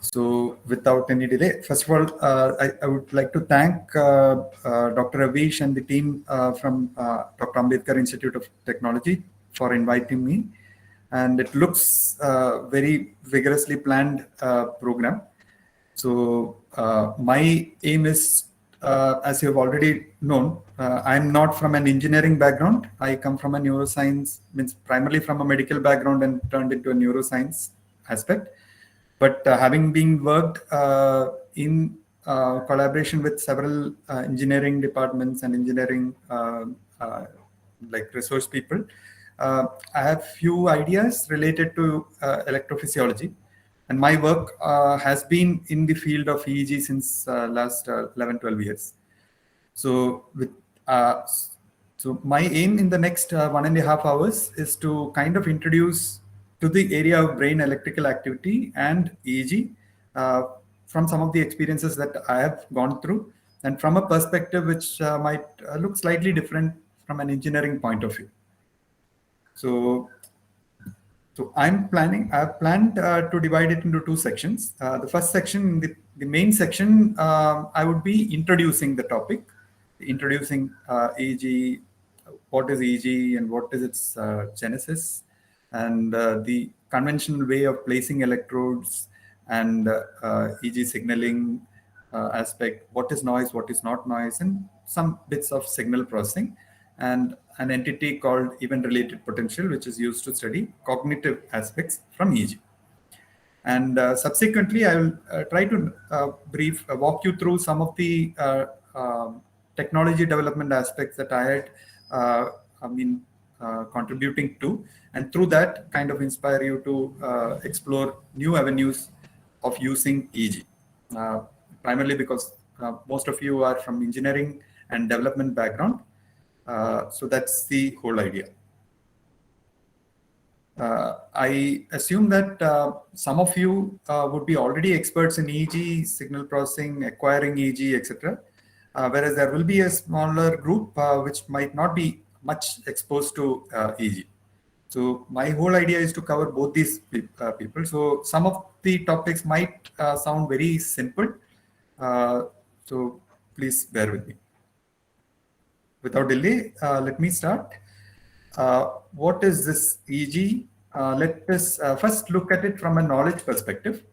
So without any delay, first of all, I would like to thank Dr. Avish and the team from Dr. Ambedkar Institute of Technology for inviting me. And it looks very vigorously planned program. So my aim is, as you have already known, I'm not from an engineering background. I come from a neuroscience, means primarily from a medical background and turned into a neuroscience aspect. But having been worked in collaboration with several engineering departments and engineering like resource people, I have few ideas related to electrophysiology. And my work has been in the field of EEG since last 11, 12 years. So with so my aim in the next 1.5 hours is to kind of introduce to the area of brain electrical activity and EEG from some of the experiences that I have gone through, and from a perspective which might look slightly different from an engineering point of view. So I've planned to divide it into two sections. The first section, the main section, I would be introducing the topic, introducing EEG, what is EEG and what is its genesis, and the conventional way of placing electrodes and EEG signaling aspect, what is noise, what is not noise, and some bits of signal processing, and an entity called event-related potential, which is used to study cognitive aspects from EEG. And subsequently, I will try to walk you through some of the technology development aspects that I had contributing to, and through that kind of inspire you to explore new avenues of using EEG. Primarily because most of you are from engineering and development background. So that's the whole idea. I assume that some of you would be already experts in EEG, signal processing, acquiring EEG, etc. Whereas there will be a smaller group which might not be much exposed to EEG. So my whole idea is to cover both these people. So some of the topics might sound very simple. So please bear with me. Without delay, let me start. What is this EEG? Let us first look at it from a knowledge perspective.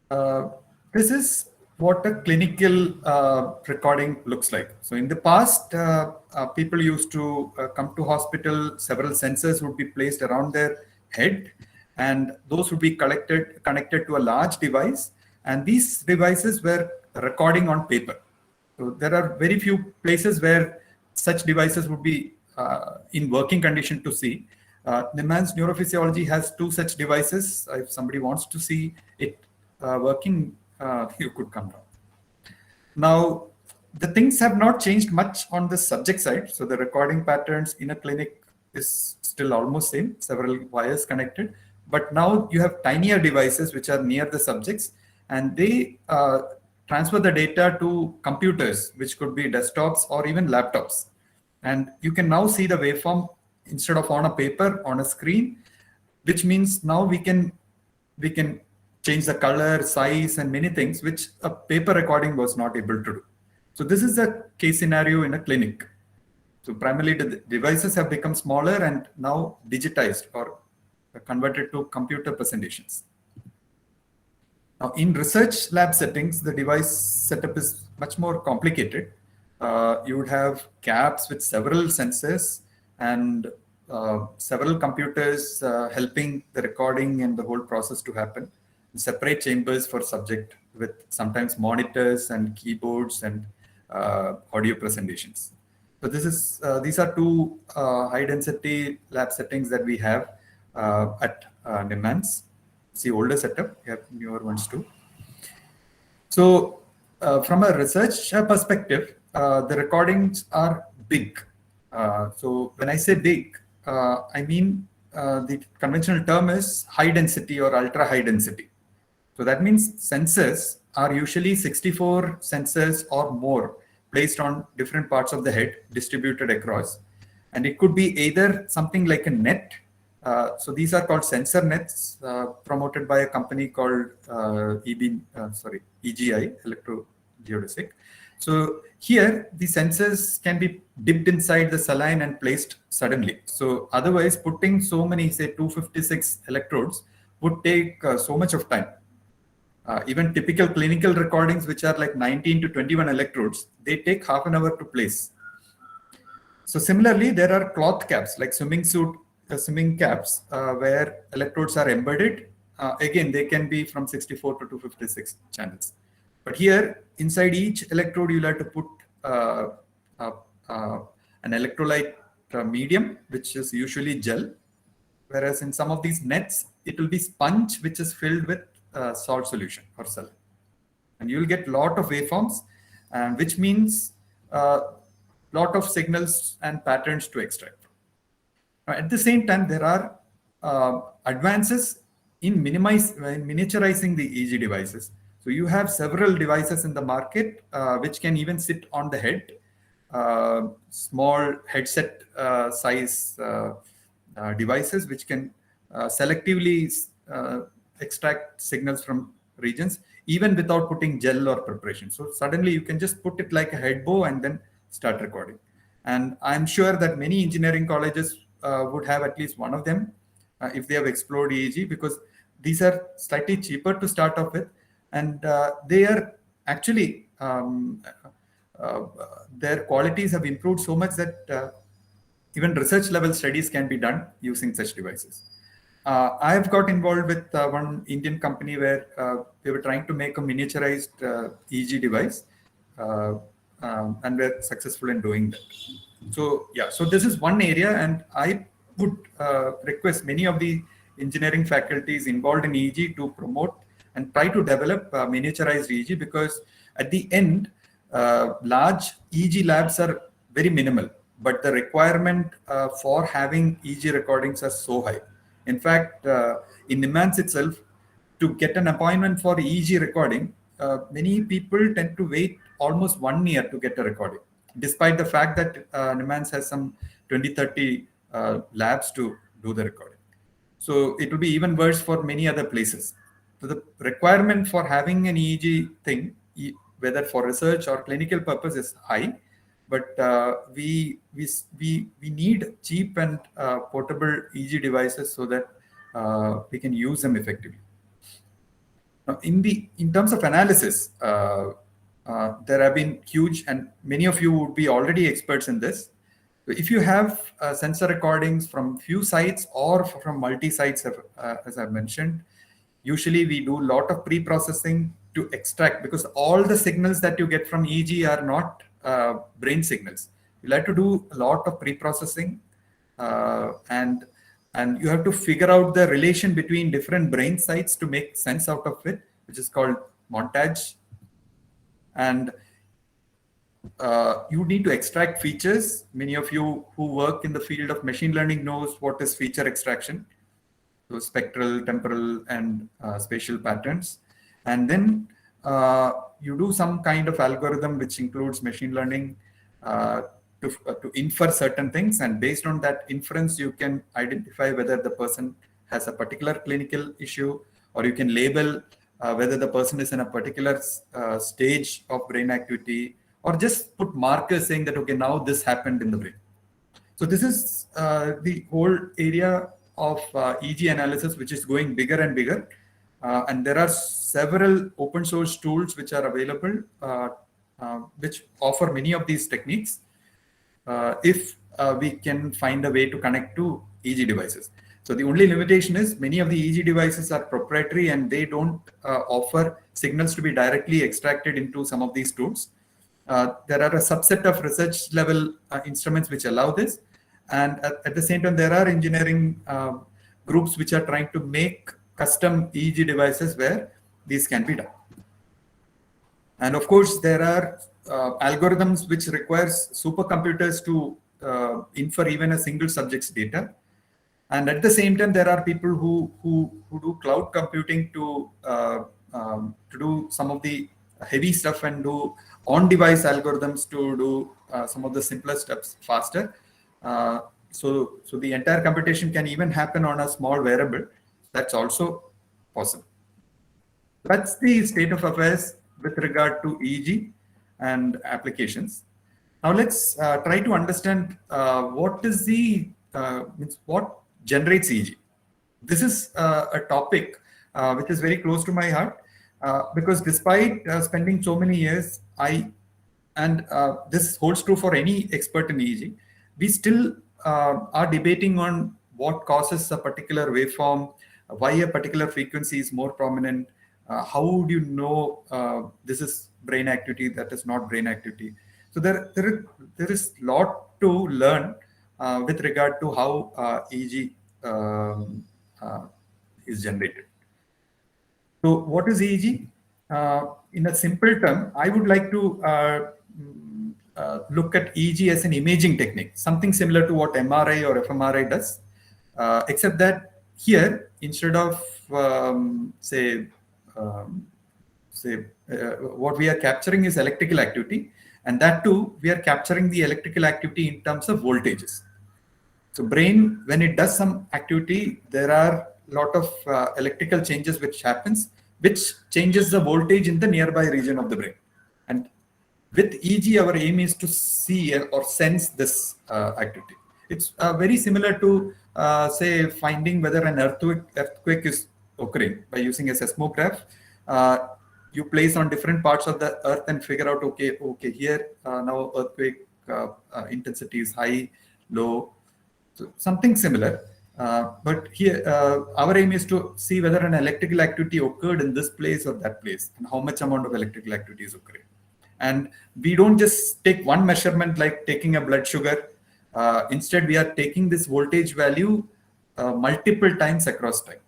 This is what a clinical recording looks like. So in the past, people used to come to hospital, several sensors would be placed around their head, and those would be connected to a large device, and these devices were recording on paper. So there are very few places where such devices would be in working condition to see. NIMHANS Neurophysiology has two such devices. If somebody wants to see it working, you could come down. Now, the things have not changed much on the subject side. So the recording patterns in a clinic is still almost same, several wires connected. But now you have tinier devices which are near the subjects, and they transfer the data to computers, which could be desktops or even laptops. And you can now see the waveform instead of on a paper, on a screen, which means now we can change the color, size, and many things, which a paper recording was not able to do. So this is the case scenario in a clinic. So primarily the devices have become smaller and now digitized or converted to computer presentations. Now in research lab settings, the device setup is much more complicated. You would have cabs with several sensors and several computers helping the recording and the whole process to happen. Separate chambers for subject with sometimes monitors and keyboards and audio presentations. So this is these are two high density lab settings that we have at NIMHANS. It's the older setup. We have newer ones too. So from a research perspective, the recordings are big. So when I say big, I mean the conventional term is high density or ultra high density. So that means sensors are usually 64 sensors or more placed on different parts of the head distributed across. And it could be either something like a net So these are called sensor nets, promoted by a company called EGI, Electrogeodesic. So here the sensors can be dipped inside the saline and placed suddenly. So otherwise, putting so many, say 256 electrodes would take so much of time. Even typical clinical recordings, which are like 19 to 21 electrodes, they take half an hour to place. So similarly, there are cloth caps like swimming caps, where electrodes are embedded. Again, they can be from 64 to 256 channels. But here, inside each electrode, you'll have to put uh, uh, uh, an electrolyte medium, which is usually gel. Whereas in some of these nets, it will be sponge, which is filled with salt solution or saline. And you'll get a lot of waveforms, and which means lot of signals and patterns to extract. At the same time, there are advances in miniaturizing the EEG devices. So you have several devices in the market which can even sit on the head, small headset size devices which can selectively extract signals from regions even without putting gel or preparation. So suddenly you can just put it like a head bow and then start recording. And I'm sure that many engineering colleges would have at least one of them if they have explored EEG, because these are slightly cheaper to start off with, and they are actually their qualities have improved so much that even research level studies can be done using such devices. I have got involved with one Indian company where they were trying to make a miniaturized EEG device, and we're successful in doing that. So yeah, so this is one area, and I would request many of the engineering faculties involved in EEG to promote and try to develop miniaturized EEG, because at the end, large EEG labs are very minimal, but the requirement for having EEG recordings are so high. In fact, in NIMHANS itself, to get an appointment for EEG recording, many people tend to wait almost 1 year to get a recording, despite the fact that NIMHANS has some 20-30 labs to do the recording. So it will be even worse for many other places. So the requirement for having an EEG thing, whether for research or clinical purpose, is high, but we need cheap and portable EEG devices so that we can use them effectively. Now, in terms of analysis, there have been huge, and many of you would be already experts in this. So if you have sensor recordings from few sites or from multi-sites, as I've mentioned, usually we do a lot of pre-processing to extract, because all the signals that you get from EEG are not brain signals. You like to do a lot of pre-processing, and you have to figure out the relation between different brain sites to make sense out of it, which is called montage. And you need to extract features. Many of you who work in the field of machine learning knows what is feature extraction. So spectral, temporal, and spatial patterns. And then you do some kind of algorithm which includes machine learning to infer certain things. And based on that inference, you can identify whether the person has a particular clinical issue, or you can label whether the person is in a particular stage of brain activity, or just put markers saying that, okay, now this happened in the brain. So this is the whole area of EEG analysis, which is going bigger and bigger. And there are several open source tools which are available, which offer many of these techniques, if we can find a way to connect to EEG devices. So the only limitation is many of the EEG devices are proprietary, and they don't offer signals to be directly extracted into some of these tools. There are a subset of research level instruments which allow this. And at the same time, there are engineering groups which are trying to make custom EEG devices where these can be done. And of course, there are algorithms which requires supercomputers to infer even a single subject's data. And at the same time, there are people who do cloud computing to do some of the heavy stuff and do on-device algorithms to do some of the simpler steps faster. So the entire computation can even happen on a small variable. That's also possible. That's the state of affairs with regard to EEG and applications. Now let's try to understand what is the what generates EEG. This is a topic which is very close to my heart because despite spending so many years, this holds true for any expert in EEG, we still are debating on what causes a particular waveform, why a particular frequency is more prominent, how would you know this is brain activity, that is not brain activity. So there is a lot to learn with regard to how EEG is generated. So what is EEG? In a simple term, I would like to look at EEG as an imaging technique, something similar to what MRI or fMRI does, except that here, instead of what we are capturing is electrical activity, and that too, we are capturing the electrical activity in terms of voltages. So brain, when it does some activity, there are a lot of electrical changes which happens, which changes the voltage in the nearby region of the brain. And with EEG, our aim is to see or sense this activity. It's very similar to, say, finding whether an earthquake is occurring by using a seismograph. You place on different parts of the earth and figure out, okay, here now earthquake intensity is high, low, so something similar. But here, our aim is to see whether an electrical activity occurred in this place or that place, and how much amount of electrical activity is occurring. And we don't just take one measurement like taking a blood sugar. Instead, we are taking this voltage value multiple times across time.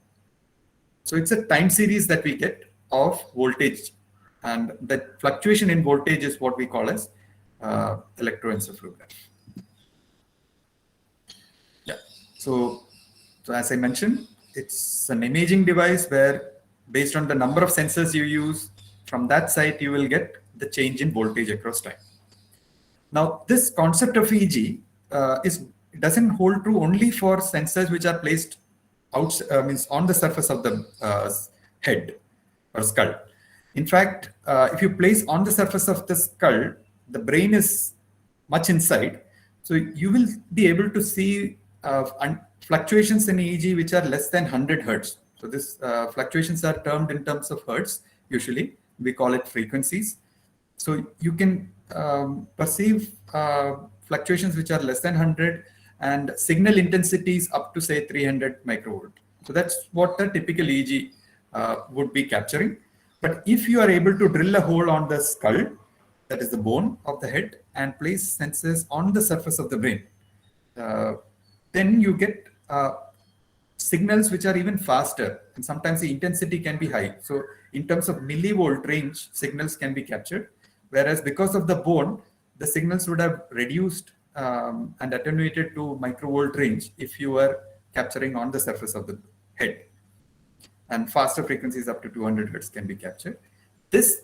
So it's a time series that we get of voltage, and that fluctuation in voltage is what we call as electroencephalograph. Yeah. So as I mentioned, it's an imaging device where, based on the number of sensors you use, from that site you will get the change in voltage across time. Now, this concept of EEG doesn't hold true only for sensors which are placed on the surface of the head or skull. In fact, if you place on the surface of the skull, the brain is much inside, so you will be able to see fluctuations in EEG which are less than 100 hertz. So these fluctuations are termed in terms of hertz. Usually, we call it frequencies. So you can perceive fluctuations which are less than 100, and signal intensities up to, say, 300 microvolt. So that's what the typical EEG would be capturing. But if you are able to drill a hole on the skull, that is the bone of the head, and place sensors on the surface of the brain, then you get signals which are even faster, and sometimes the intensity can be high. So in terms of millivolt range, signals can be captured, whereas because of the bone, the signals would have reduced and attenuated to microvolt range if you were capturing on the surface of the head. And faster frequencies up to 200 hertz can be captured. This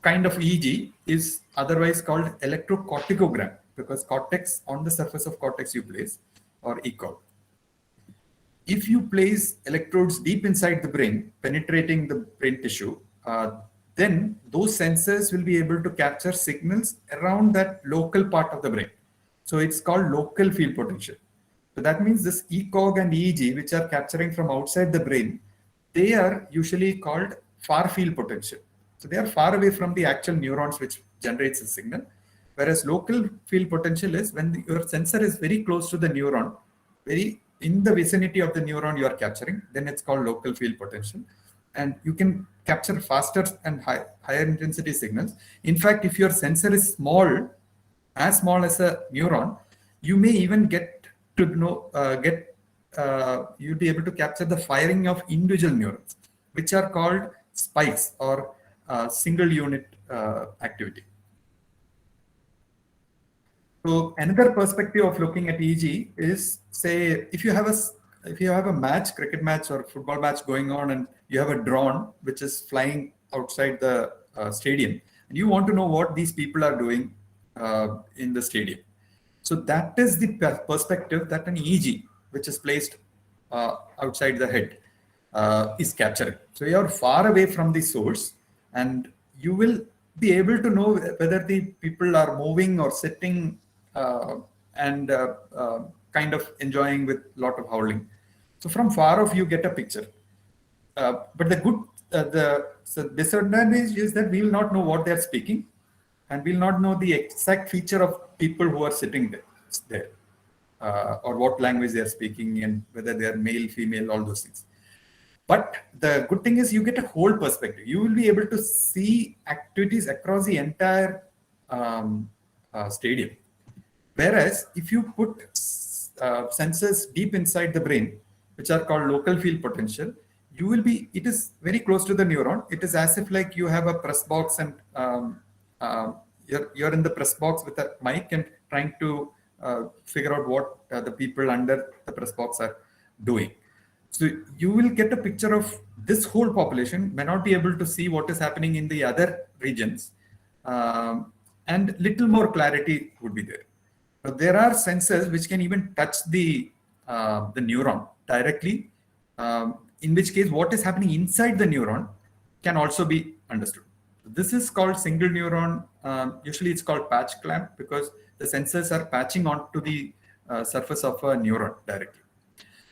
kind of EEG is otherwise called electrocorticogram, because cortex, on the surface of cortex you place, or ECOG. If you place electrodes deep inside the brain, penetrating the brain tissue, then those sensors will be able to capture signals around that local part of the brain. So it's called local field potential. So that means this ECOG and EEG, which are capturing from outside the brain, they are usually called far field potential. So they are far away from the actual neurons which generates the signal. Whereas local field potential is when your sensor is very close to the neuron, very in the vicinity of the neuron you are capturing, then it's called local field potential. And you can capture faster and higher intensity signals. In fact, if your sensor is small, as small as a neuron, you may even get to know, you'll be able to capture the firing of individual neurons, which are called spikes or single unit activity. So another perspective of looking at EEG is, say, if you have a match, cricket match or football match going on, and you have a drone which is flying outside the stadium, and you want to know what these people are doing in the stadium. So that is the perspective that an EEG, which is placed outside the head, is capturing. So you are far away from the source, and you will be able to know whether the people are moving or sitting and kind of enjoying with a lot of howling. So from far off, you get a picture. But the disadvantage is that we will not know what they are speaking, and we'll not know the exact feature of people who are sitting there, or what language they are speaking, and whether they are male, female, all those things. But the good thing is you get a whole perspective. You will be able to see activities across the entire stadium. Whereas if you put sensors deep inside the brain, which are called local field potential, it is very close to the neuron. It is as if like you have a press box, and you're in the press box with a mic and trying to figure out what the people under the press box are doing. So you will get a picture of this whole population, may not be able to see what is happening in the other regions, and little more clarity would be there. But there are sensors which can even touch the neuron directly, in which case what is happening inside the neuron can also be understood. This is called single neuron. Usually it's called patch clamp because the sensors are patching onto the surface of a neuron directly.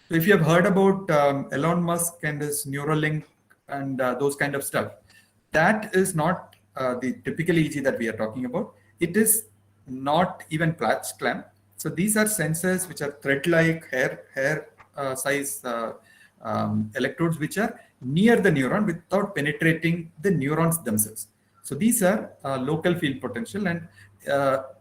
So if you have heard about Elon Musk and his Neuralink and those kind of stuff, that is not the typical EEG that we are talking about. It is not even patch clamp. So these are sensors which are thread-like hair size electrodes which are near the neuron without penetrating the neurons themselves. So these are local field potential, and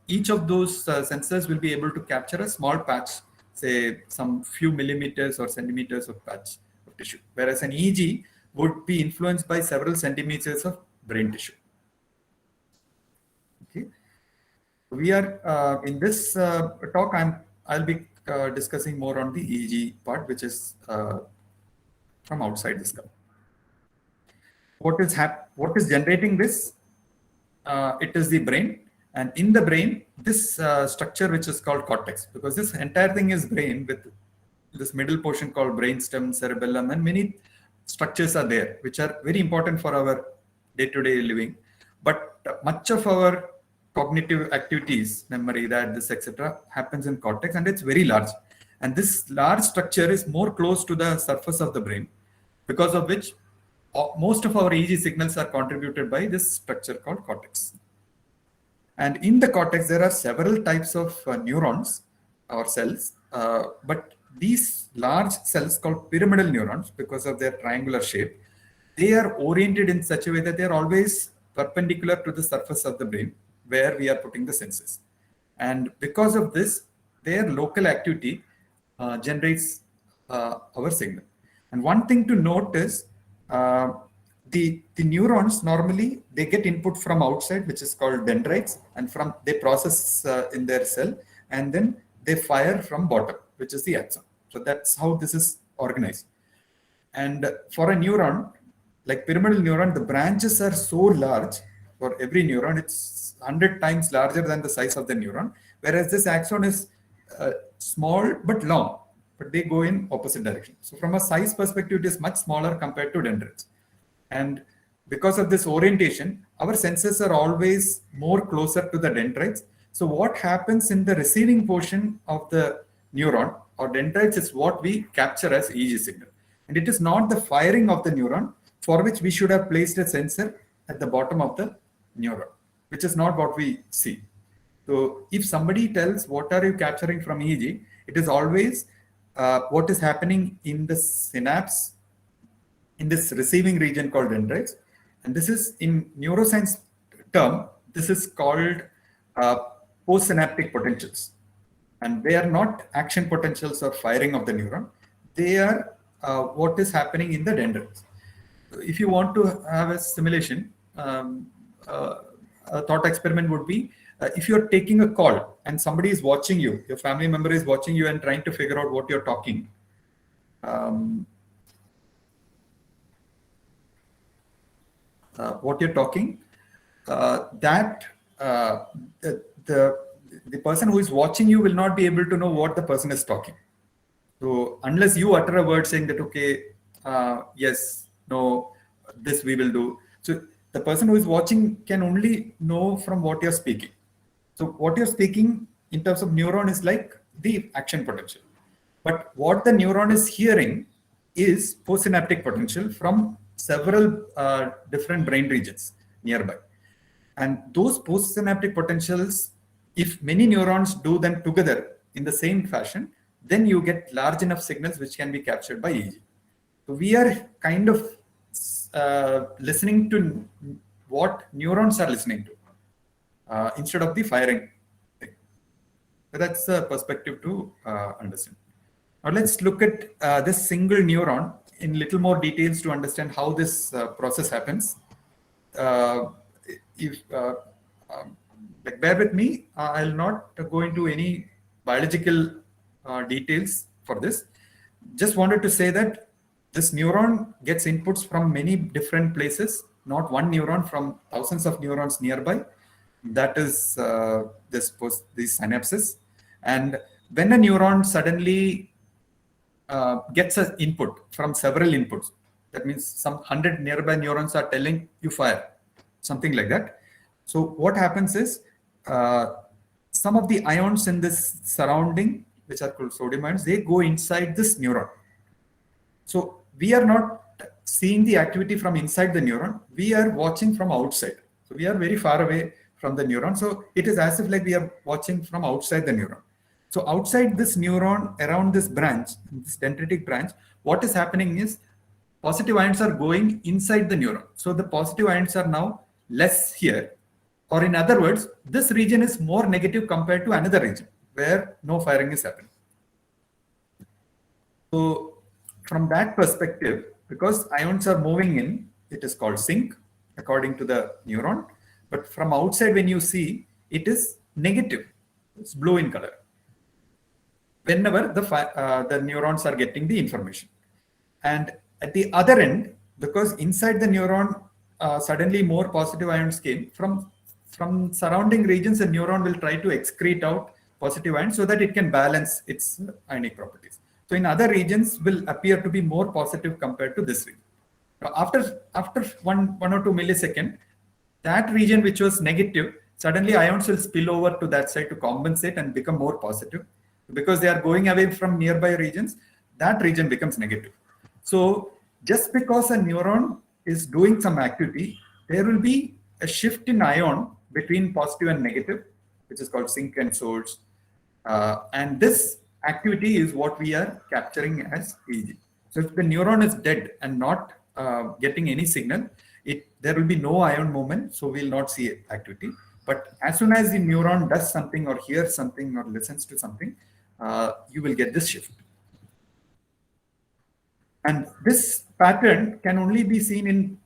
each of those sensors will be able to capture a small patch, say some few millimeters or centimeters of patch of tissue, whereas an EEG would be influenced by several centimeters of brain tissue. Okay, we are in this talk. I'll be discussing more on the EEG part, which is from outside the skull. What is generating this? It is the brain. And in the brain, this structure, which is called cortex, because this entire thing is brain with this middle portion called brainstem, cerebellum, and many structures are there, which are very important for our day-to-day living. But much of our cognitive activities, memory, that, this, etc., happens in cortex, and it's very large. And this large structure is more close to the surface of the brain, because of which most of our EEG signals are contributed by this structure called cortex. And in the cortex, there are several types of neurons or cells, but these large cells called pyramidal neurons, because of their triangular shape, they are oriented in such a way that they are always perpendicular to the surface of the brain where we are putting the senses. And because of this, their local activity generates our signal. And one thing to note is the neurons normally they get input from outside, which is called dendrites, and they process in their cell, and then they fire from bottom, which is the axon. So that's how this is organized. And for a neuron, like pyramidal neuron, the branches are so large. For every neuron, it's 100 times larger than the size of the neuron, whereas this axon is small but long, but they go in opposite direction. So from a size perspective, it is much smaller compared to dendrites. And because of this orientation, our senses are always more closer to the dendrites. So what happens in the receiving portion of the neuron or dendrites is what we capture as EEG signal. And it is not the firing of the neuron, for which we should have placed a sensor at the bottom of the neuron, which is not what we see. So if somebody tells what are you capturing from EEG, it is always what is happening in the synapse in this receiving region called dendrites. And this is in neuroscience term, this is called postsynaptic potentials. And they are not action potentials or firing of the neuron. They are what is happening in the dendrites. If you want to have a simulation, a thought experiment would be, if you're taking a call and somebody is watching you, your family member is watching you and trying to figure out what you're talking. The the person who is watching you will not be able to know what the person is talking. So unless you utter a word saying that, okay, yes, no, this we will do. So the person who is watching can only know from what you're speaking. So what you're speaking in terms of neuron is like the action potential. But what the neuron is hearing is postsynaptic potential from several different brain regions nearby. And those postsynaptic potentials, if many neurons do them together in the same fashion, then you get large enough signals which can be captured by EEG. So we are kind of listening to what neurons are listening to instead of the firing thing. So that's the perspective to understand. Now let's look at this single neuron in little more details to understand how this process happens. Like bear with me, I'll not go into any biological details for this. Just wanted to say that this neuron gets inputs from many different places, not one neuron, from thousands of neurons nearby. That is these synapses. And when a neuron suddenly gets an input from several inputs, that means some 100 nearby neurons are telling you fire, something like that. So what happens is some of the ions in this surrounding, which are called sodium ions, they go inside this neuron. So we are not seeing the activity from inside the neuron, we are watching from outside. So we are very far away from the neuron. So it is as if like we are watching from outside the neuron. So outside this neuron, around this branch, this dendritic branch, what is happening is positive ions are going inside the neuron. So the positive ions are now less here. Or in other words, this region is more negative compared to another region where no firing is happening. So from that perspective, because ions are moving in, it is called sync according to the neuron. But from outside, when you see, it is negative. It's blue in color. Whenever the neurons are getting the information. And at the other end, because inside the neuron, suddenly more positive ions came from surrounding regions, the neuron will try to excrete out positive ions so that it can balance its ionic properties. So in other regions will appear to be more positive compared to this region. Now after one or two milliseconds, that region which was negative, suddenly ions will spill over to that side to compensate and become more positive. Because they are going away from nearby regions, that region becomes negative. So just because a neuron is doing some activity, there will be a shift in ion between positive and negative, which is called sink and source. And this activity is what we are capturing as EEG. So if the neuron is dead and not getting any signal, there will be no ion movement, so we will not see activity. But as soon as the neuron does something or hears something or listens to something, you will get this shift. And this pattern can only be seen in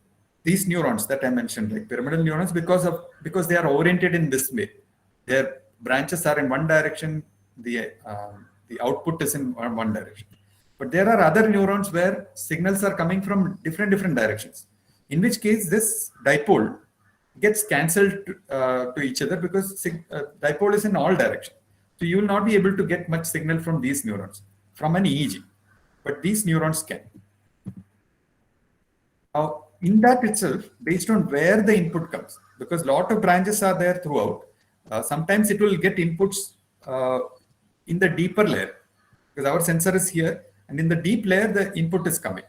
these neurons that I mentioned, like pyramidal neurons, because they are oriented in this way. Their branches are in one direction, the output is in one direction. But there are other neurons where signals are coming from different directions, in which case this dipole gets cancelled to each other because dipole is in all directions. So you will not be able to get much signal from these neurons, from an EEG, but these neurons can. Now, in that itself, based on where the input comes, because a lot of branches are there throughout, sometimes it will get inputs in the deeper layer, because our sensor is here, and in the deep layer, the input is coming.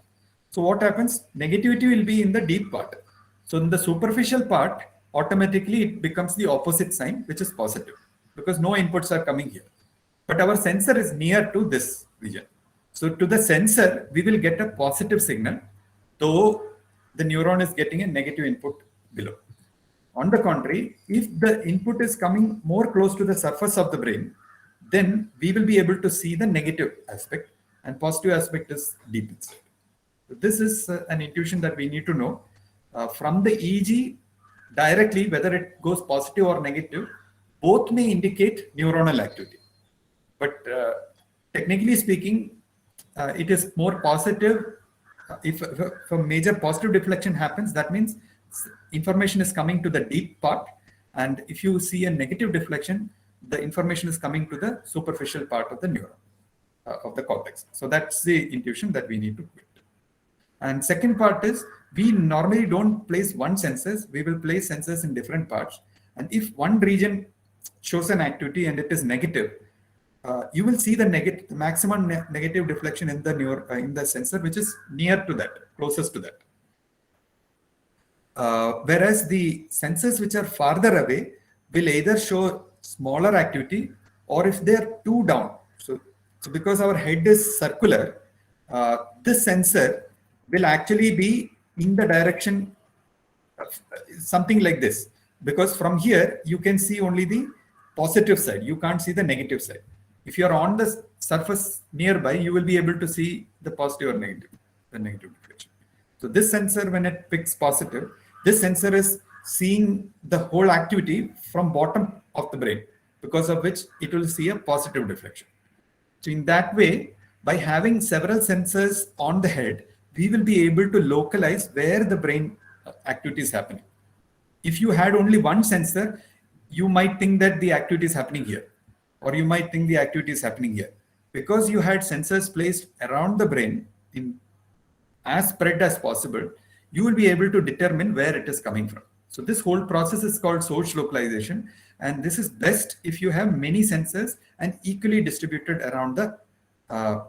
So what happens? Negativity will be in the deep part. So in the superficial part, automatically it becomes the opposite sign, which is positive, because no inputs are coming here. But our sensor is near to this region. So to the sensor, we will get a positive signal, though the neuron is getting a negative input below. On the contrary, if the input is coming more close to the surface of the brain, then we will be able to see the negative aspect, and positive aspect is deep inside. So this is an intuition that we need to know. From the EEG, directly, whether it goes positive or negative, both may indicate neuronal activity. But technically speaking, it is more positive. If a major positive deflection happens, that means information is coming to the deep part. And if you see a negative deflection, the information is coming to the superficial part of the neuron, of the cortex. So that's the intuition that we need to build. And second part is, we normally don't place one sensors, we will place sensors in different parts. And if one region shows an activity and it is negative, you will see the maximum negative deflection in the in the sensor, which is near to that, closest to that. Whereas the sensors which are farther away will either show smaller activity, or if they are too down. So because our head is circular, this sensor will actually be in the direction of something like this, because from here you can see only the positive side, you can't see the negative side. If you are on the surface nearby, you will be able to see the positive or negative, the negative deflection. So this sensor, when it picks positive, this sensor is seeing the whole activity from bottom of the brain, because of which it will see a positive deflection. So in that way, by having several sensors on the head, we will be able to localize where the brain activity is happening. If you had only one sensor, you might think that the activity is happening here, or you might think the activity is happening here. Because you had sensors placed around the brain in as spread as possible, you will be able to determine where it is coming from. So this whole process is called source localization, and this is best if you have many sensors and equally distributed around the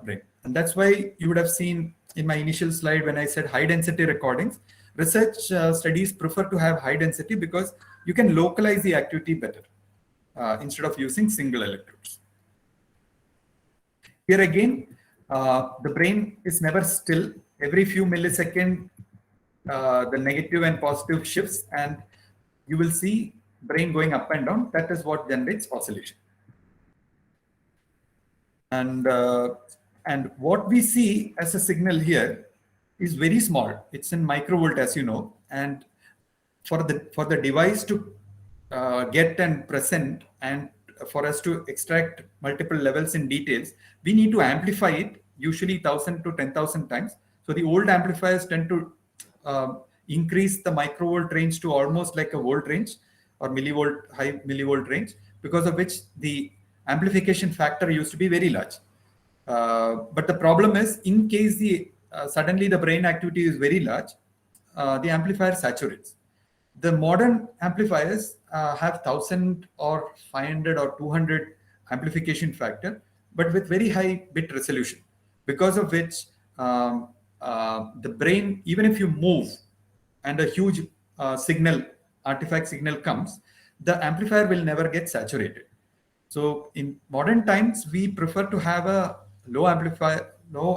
brain. And that's why you would have seen in my initial slide when I said high density recordings, research studies prefer to have high density because you can localize the activity better instead of using single electrodes. Here again, the brain is never still. Every few milliseconds, the negative and positive shifts, and you will see brain going up and down. That is what generates oscillation. And what we see as a signal here is very small. It's in microvolt, as you know. And for the device to get and present, and for us to extract multiple levels in details, we need to amplify it, usually 1,000 to 10,000 times. So the old amplifiers tend to increase the microvolt range to almost like a volt range or millivolt, high millivolt range, because of which the amplification factor used to be very large. But the problem is, in case suddenly the brain activity is very large, the amplifier saturates. The modern amplifiers have 1,000 or 500 or 200 amplification factor, but with very high bit resolution, because of which the brain, even if you move and a huge artifact signal comes, the amplifier will never get saturated. So in modern times, we prefer to have a low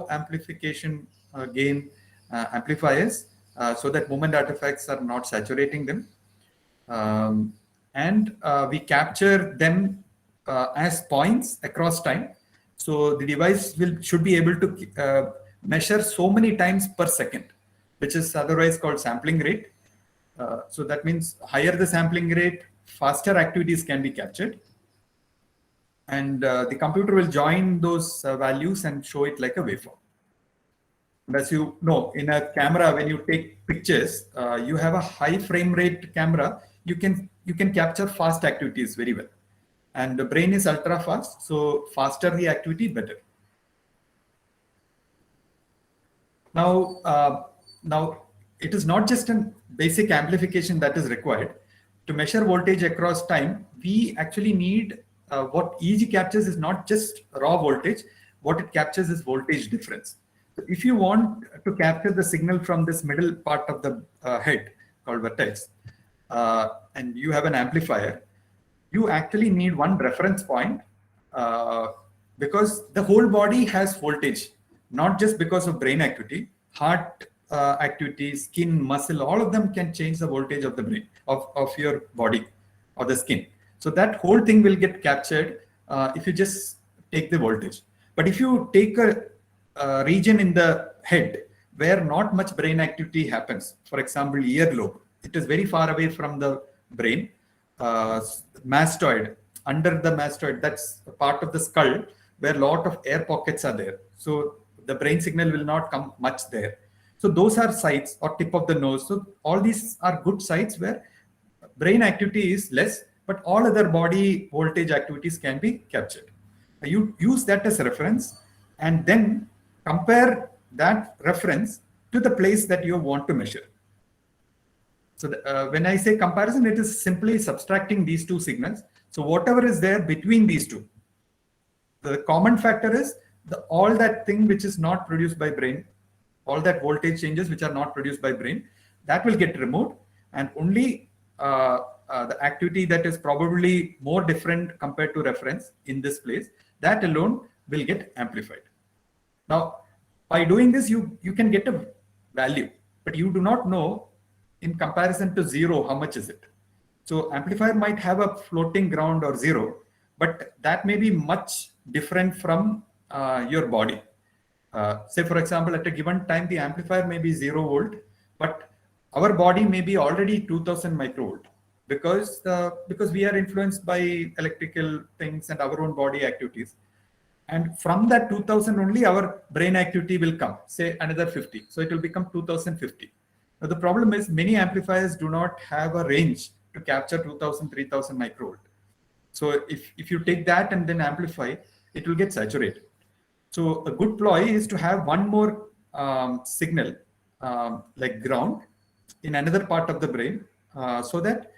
amplification gain amplifiers, so that movement artifacts are not saturating them. And we capture them as points across time. So the device should be able to measure so many times per second, which is otherwise called sampling rate. So that means higher the sampling rate, faster activities can be captured. And the computer will join those values and show it like a waveform. And as you know, in a camera, when you take pictures, you have a high frame rate camera, you can capture fast activities very well. And the brain is ultra fast, so faster the activity, better. Now it is not just a basic amplification that is required. To measure voltage across time, we actually need what EEG captures is not just raw voltage. What it captures is voltage difference. So if you want to capture the signal from this middle part of the head called vertex, and you have an amplifier, you actually need one reference point, because the whole body has voltage, not just because of brain activity. Heart activity, skin, muscle, all of them can change the voltage of the brain, of your body or the skin. So that whole thing will get captured if you just take the voltage. But if you take a region in the head where not much brain activity happens, for example, earlobe, it is very far away from the brain. Mastoid, under the mastoid, that's a part of the skull where a lot of air pockets are there. So the brain signal will not come much there. So those are sites, or tip of the nose. So all these are good sites where brain activity is less, but all other body voltage activities can be captured. You use that as a reference and then compare that reference to the place that you want to measure. So when I say comparison, it is simply subtracting these two signals. So whatever is there between these two, the common factor is all that thing which is not produced by brain, all that voltage changes which are not produced by brain, that will get removed, and only the activity that is probably more different compared to reference in this place, that alone will get amplified. Now, by doing this, you can get a value, but you do not know in comparison to zero, how much is it? So amplifier might have a floating ground or zero, but that may be much different from your body. Say, for example, at a given time, the amplifier may be 0 volt, but our body may be already 2000 microvolt because we are influenced by electrical things and our own body activities. And from that 2000 only, our brain activity will come, say another 50. So it will become 2050. Now, the problem is many amplifiers do not have a range to capture 2000, 3000 microvolt. So if you take that and then amplify, it will get saturated. So a good ploy is to have one more signal like ground in another part of the brain so that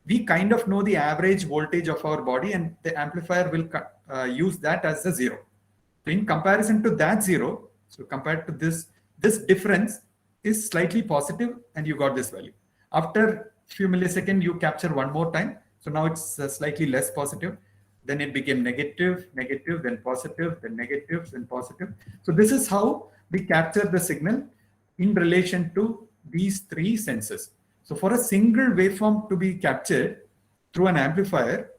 we kind of know the average voltage of our body, and the amplifier will use that as a zero. So in comparison to that zero, so compared to this difference is slightly positive, and you got this value. After few milliseconds, you capture one more time. So now it's slightly less positive. Then it became negative, negative, then positive, then negative, then positive. So this is how we capture the signal in relation to these three senses. So for a single waveform to be captured through an amplifier,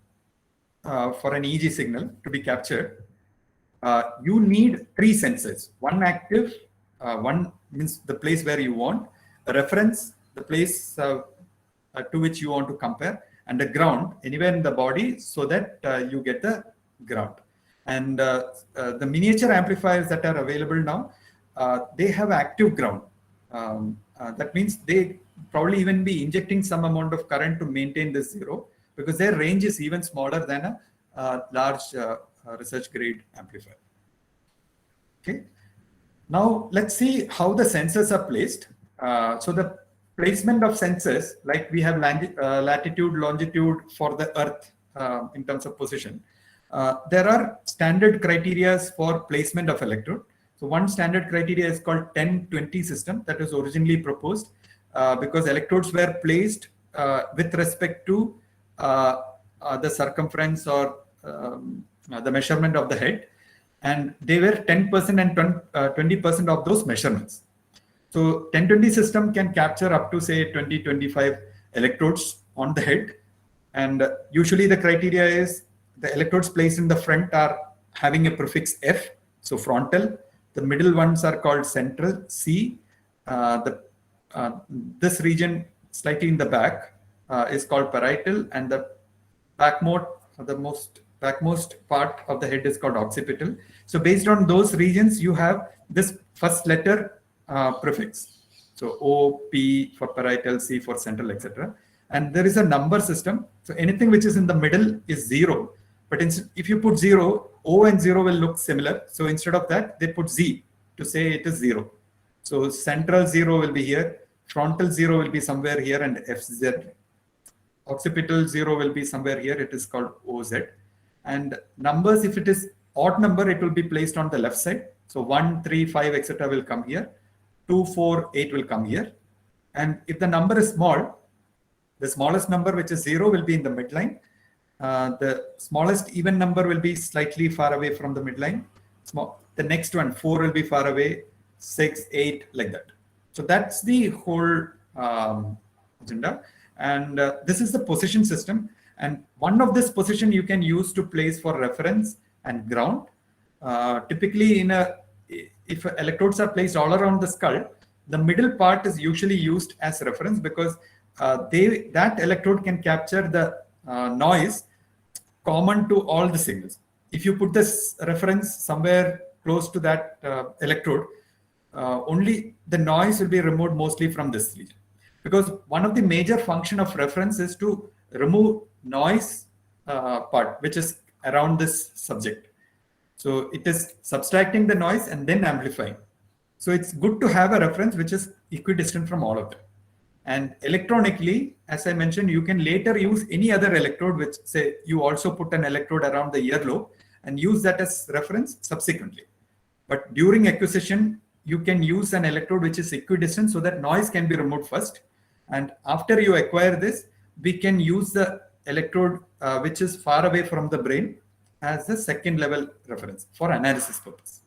for an EEG signal to be captured, you need three senses. One active, one means the place where you want, a reference, the place to which you want to compare, and a ground anywhere in the body so that you get the ground. And the miniature amplifiers that are available now, they have active ground. That means they probably even be injecting some amount of current to maintain this zero, because their range is even smaller than a large research grade amplifier. Okay. Now let's see how the sensors are placed. So the placement of sensors, like we have latitude, longitude for the Earth in terms of position. There are standard criteria for placement of electrode. So one standard criteria is called 10-20 system that was originally proposed because electrodes were placed with respect to the circumference or the measurement of the head, and they were 10% and 20% of those measurements. So 10-20 system can capture up to say 20-25 electrodes on the head, and usually the criteria is the electrodes placed in the front are having a prefix F, so frontal. The middle ones are called central, C. This region slightly in the back is called parietal, and the backmost part of the head is called occipital. So based on those regions, you have this first letter prefix. So O, P for parietal, C for central, etc. And there is a number system. So anything which is in the middle is zero. But if you put zero, O and zero will look similar. So instead of that, they put Z to say it is zero. So central zero will be here, frontal zero will be somewhere here, and FZ. Occipital zero will be somewhere here, it is called OZ. And numbers, if it is odd number, it will be placed on the left side. So 1, 3, 5, etc. will come here. 2, 4, 8 will come here. And if the number is small, the smallest number, which is 0, will be in the midline. The smallest even number will be slightly far away from the midline. The next one, 4, will be far away, 6, 8, like that. So that's the whole agenda. And this is the position system. And one of this position you can use to place for reference and ground. Typically, if electrodes are placed all around the skull, the middle part is usually used as reference because that electrode can capture the noise common to all the signals. If you put this reference somewhere close to that electrode, only the noise will be removed mostly from this region. Because one of the major function of reference is to remove noise part, which is around this subject. So it is subtracting the noise and then amplifying. So it's good to have a reference which is equidistant from all of them. And electronically, as I mentioned, you can later use any other electrode, which say you also put an electrode around the earlobe and use that as reference subsequently. But during acquisition, you can use an electrode which is equidistant so that noise can be removed first. And after you acquire this, we can use the electrode which is far away from the brain as the second level reference for analysis purpose.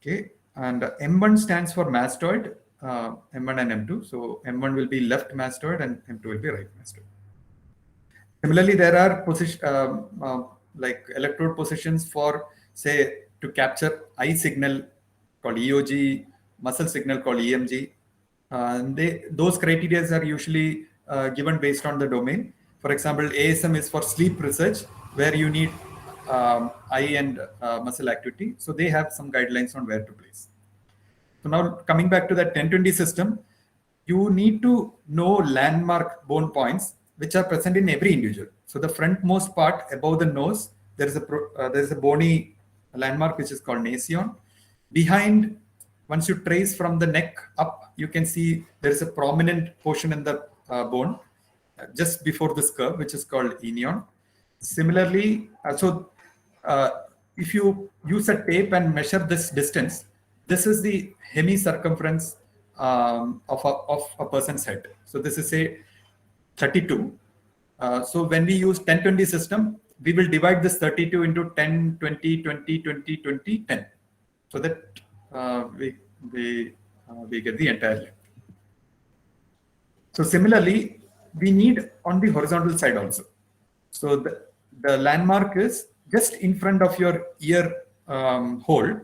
Okay, and M1 stands for mastoid, M1 and M2. So M1 will be left mastoid and M2 will be right mastoid. Similarly, there are like electrode positions for, say, to capture eye signal called EOG, muscle signal called EMG. Those criteria are usually given based on the domain. For example, ASM is for sleep research, where you need eye and muscle activity. So they have some guidelines on where to place. So now coming back to that 1020 system, you need to know landmark bone points which are present in every individual. So the frontmost part above the nose, there is a bony landmark which is called nasion. Behind, once you trace from the neck up, you can see there is a prominent portion in the bone just before this curve, which is called inion. Similarly, if you use a tape and measure this distance, this is the hemi-circumference of a person's head. So this is say 32. So when we use 1020 system, we will divide this 32 into 10, 20, 20, 20, 20, 10. So that we get the entire length. So similarly, we need on the horizontal side also. So the landmark is just in front of your ear hole.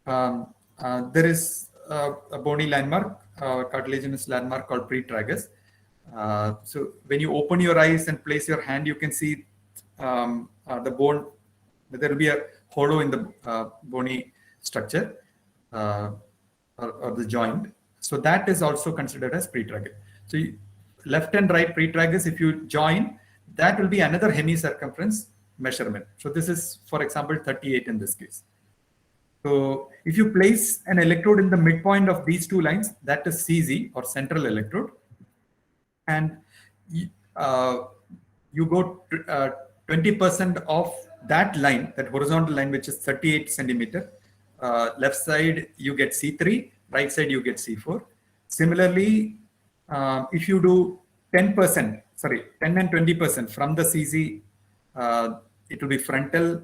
There is a bony landmark, cartilaginous landmark called pretragus. So when you open your eyes and place your hand, you can see the bone. There will be a hollow in the bony structure or the joint. So that is also considered as pretragus. So left and right pretragus, if you join, that will be another hemi-circumference measurement. So this is, for example, 38 in this case. So if you place an electrode in the midpoint of these two lines, that is CZ or central electrode, and you go 20% of that line, that horizontal line, which is 38 centimeter. Left side you get C3, right side you get C4. Similarly, if you do 10% and 20% from the CZ, it will be frontal,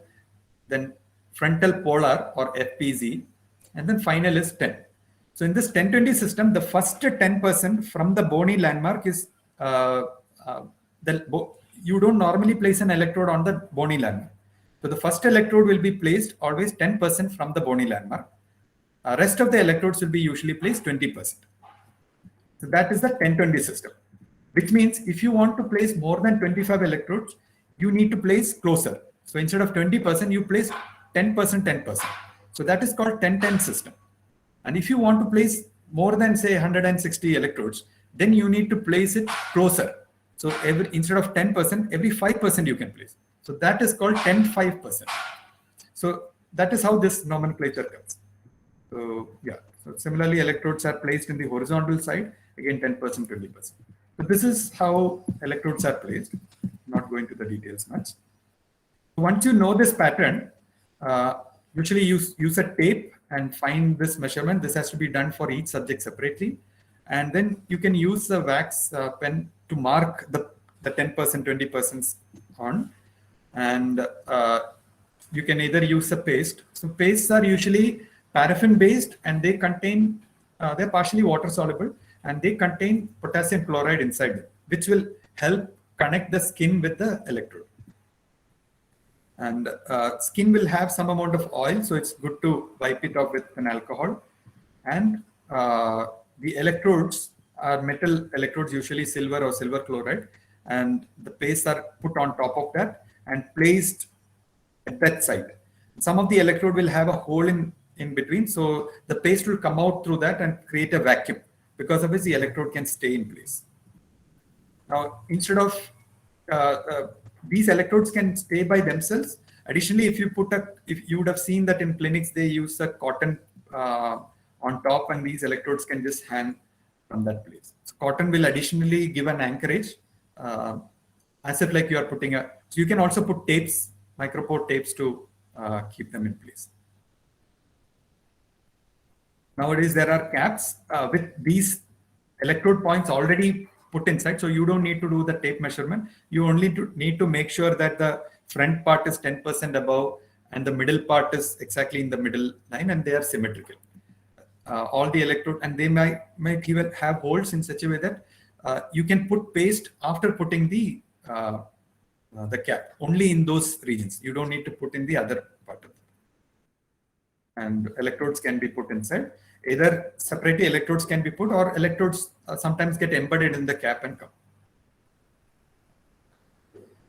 then frontal polar or FPZ, and then final is 10. So in this 1020 system, the first 10% from the bony landmark is you don't normally place an electrode on the bony landmark. So the first electrode will be placed always 10% from the bony landmark. Rest of the electrodes will be usually placed 20%. So that is the 1020 system, which means if you want to place more than 25 electrodes, you need to place closer. So instead of 20%, you place 10%, 10%. So that is called 10-10 system. And if you want to place more than say 160 electrodes, then you need to place it closer. So instead of 10%, every 5% you can place. So that is called 10-5%. So that is how this nomenclature comes. So yeah. So similarly, electrodes are placed in the horizontal side, again 10%, 20%. So this is how electrodes are placed. Not going to the details much. Once you know this pattern, usually use a tape and find this measurement. This has to be done for each subject separately. And then you can use the wax pen to mark the 10%, 20% on. And you can either use a paste. So pastes are usually paraffin based, and they contain, they're partially water soluble, and they contain potassium chloride inside them, which will help connect the skin with the electrode. And skin will have some amount of oil, so it's good to wipe it off with an alcohol. And the electrodes are metal electrodes, usually silver or silver chloride, and the pastes are put on top of that and placed at that side. Some of the electrode will have a hole in between, so the paste will come out through that and create a vacuum, because of which the electrode can stay in place. Now, instead of these electrodes can stay by themselves. Additionally, if you would have seen that in clinics, they use a cotton on top, and these electrodes can just hang from that place. So cotton will additionally give an anchorage, as if like you are putting a, so you can also put tapes, micropore tapes to keep them in place. Nowadays, there are caps with these electrode points already put inside. So you don't need to do the tape measurement. You only need to make sure that the front part is 10% above and the middle part is exactly in the middle line, and they are symmetrical. All the electrode, and they might even have holes in such a way that you can put paste after putting the cap only in those regions. You don't need to put in the other part of it. And electrodes can be put inside. Either separately electrodes can be put, or electrodes sometimes get embedded in the cap and come.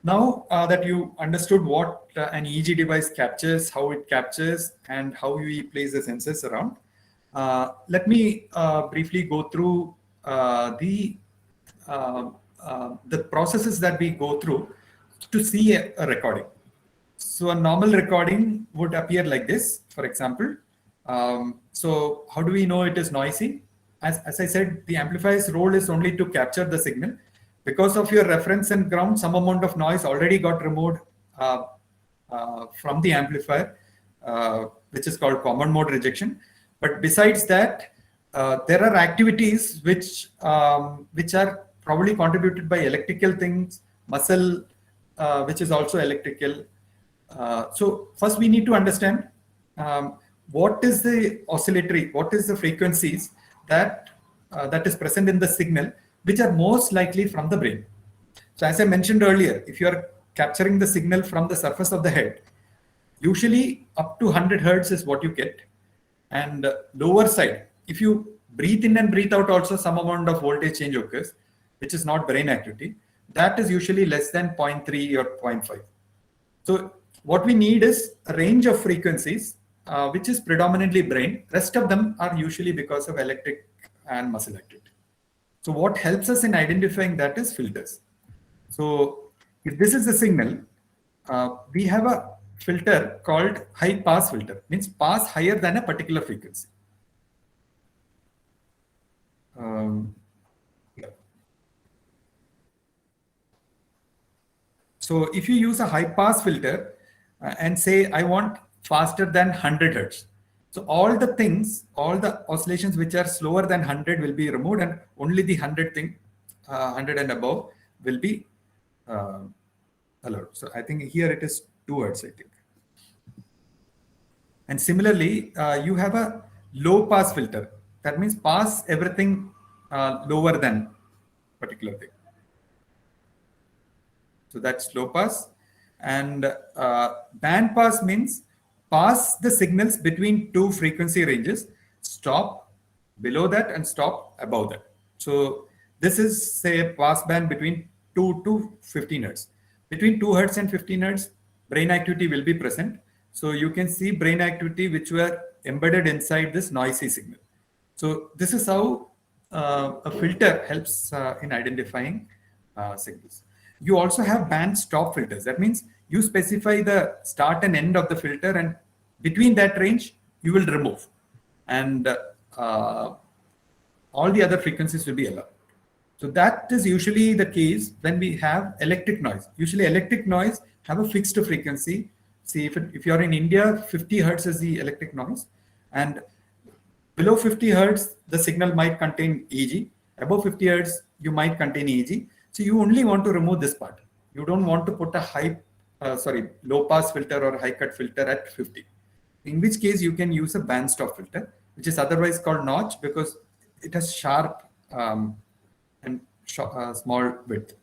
Now that you understood what an EEG device captures, how it captures, and how we place the sensors around, let me briefly go through the processes that we go through to see a recording. So a normal recording would appear like this, for example. So how do we know it is noisy? As I said, the amplifier's role is only to capture the signal. Because of your reference and ground, some amount of noise already got removed from the amplifier, which is called common mode rejection. But besides that, there are activities which are probably contributed by electrical things, muscle, which is also electrical. So first we need to understand what is the oscillatory, what is the frequencies that is present in the signal, which are most likely from the brain. So as I mentioned earlier, if you are capturing the signal from the surface of the head, usually up to 100 hertz is what you get. And lower side, if you breathe in and breathe out, also some amount of voltage change occurs, which is not brain activity. That is usually less than 0.3 or 0.5. So what we need is a range of frequencies, which is predominantly brain. Rest of them are usually because of electric and muscle activity. So what helps us in identifying that is filters. So if this is the signal, we have a filter called high pass filter, means pass higher than a particular frequency. So if you use a high pass filter and say, I want faster than 100 hertz. So all the things, all the oscillations which are slower than 100 will be removed, and only the 100 and above will be allowed. So I think here it is 2 hertz, I think. And similarly, you have a low pass filter. That means pass everything lower than particular thing. So that's low pass. And band pass means pass the signals between two frequency ranges, stop below that and stop above that. So this is, say, a pass band between 2 to 15 hertz. Between 2 hertz and 15 hertz, brain activity will be present. So you can see brain activity which were embedded inside this noisy signal. So this is how a filter helps in identifying signals. You also have band stop filters. That means you specify the start and end of the filter, and between that range, you will remove. And all the other frequencies will be allowed. So that is usually the case when we have electric noise. Usually electric noise have a fixed frequency. See, if you're in India, 50 hertz is the electric noise. And below 50 hertz, the signal might contain EEG. Above 50 hertz, you might contain EEG. So you only want to remove this part. You don't want to put a low pass filter or high cut filter at 50. In which case you can use a band stop filter, which is otherwise called notch because it has sharp and small width.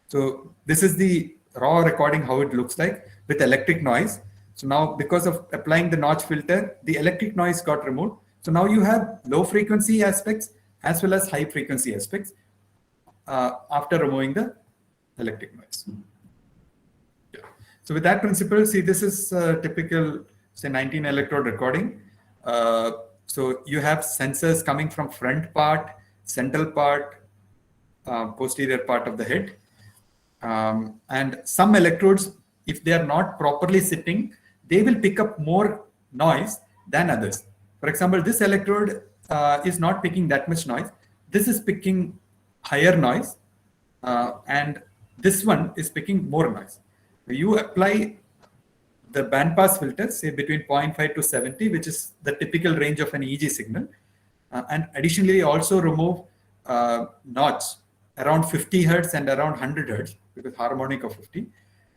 So this is the raw recording, how it looks like with electric noise. So now because of applying the notch filter, the electric noise got removed. So now you have low frequency aspects as well as high frequency aspects after removing the electric noise. Yeah. So with that principle, see, this is a typical, say, 19 electrode recording. So you have sensors coming from front part, central part, posterior part of the head. And some electrodes, if they are not properly sitting, they will pick up more noise than others. For example, this electrode is not picking that much noise. This is picking higher noise, and this one is picking more noise. You apply the bandpass filter, say between 0.5 to 70, which is the typical range of an EEG signal, and additionally also remove notch around 50 hertz and around 100 hertz, because harmonic of 50,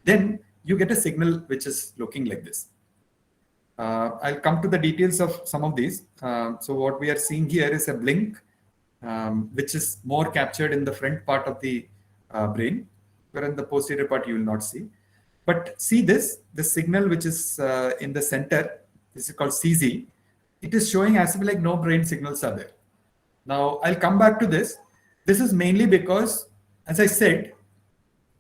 then you get a signal which is looking like this. I'll come to the details of some of these. So what we are seeing here is a blink, which is more captured in the front part of the brain, where in the posterior part you will not see. But see this signal which is in the center, this is called CZ. It is showing as if like no brain signals are there. Now I'll come back to this. This is mainly because, as I said,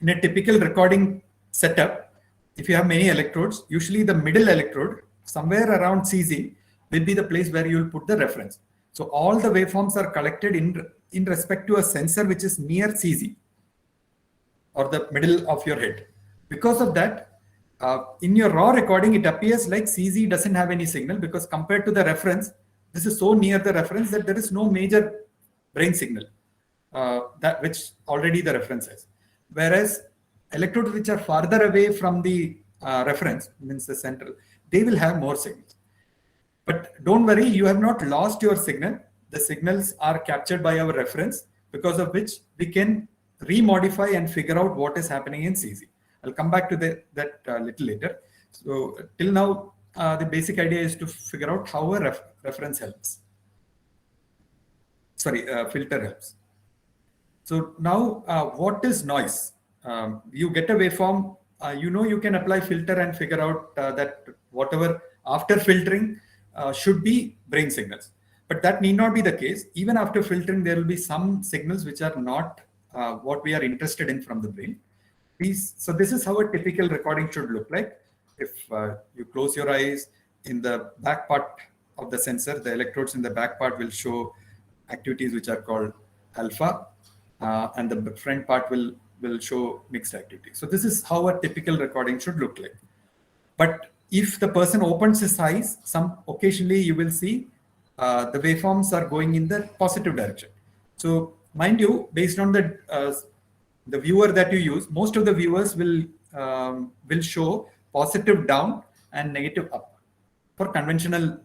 in a typical recording setup, if you have many electrodes, usually the middle electrode, somewhere around CZ, will be the place where you will put the reference. So all the waveforms are collected in respect to a sensor which is near CZ, or the middle of your head. Because of that, in your raw recording, it appears like CZ doesn't have any signal, because compared to the reference, this is so near the reference that there is no major brain signal, that which already the reference has. Whereas electrodes which are farther away from the reference, means the central, they will have more signals. But don't worry, you have not lost your signal. The signals are captured by our reference, because of which we can remodify and figure out what is happening in CZ. I'll come back to that little later. So till now, the basic idea is to figure out how a reference helps. Sorry, filter helps. So now, what is noise? You get a waveform, you can apply filter and figure out that whatever after filtering should be brain signals. But that need not be the case. Even after filtering, there will be some signals which are not what we are interested in from the brain. So this is how a typical recording should look like. If you close your eyes, in the back part of the sensor, the electrodes in the back part will show activities which are called alpha, and the front part will show mixed activity. So this is how a typical recording should look like. But if the person opens his eyes, occasionally you will see the waveforms are going in the positive direction. So mind you, based on the viewer that you use, most of the viewers will show positive down and negative up. For conventional,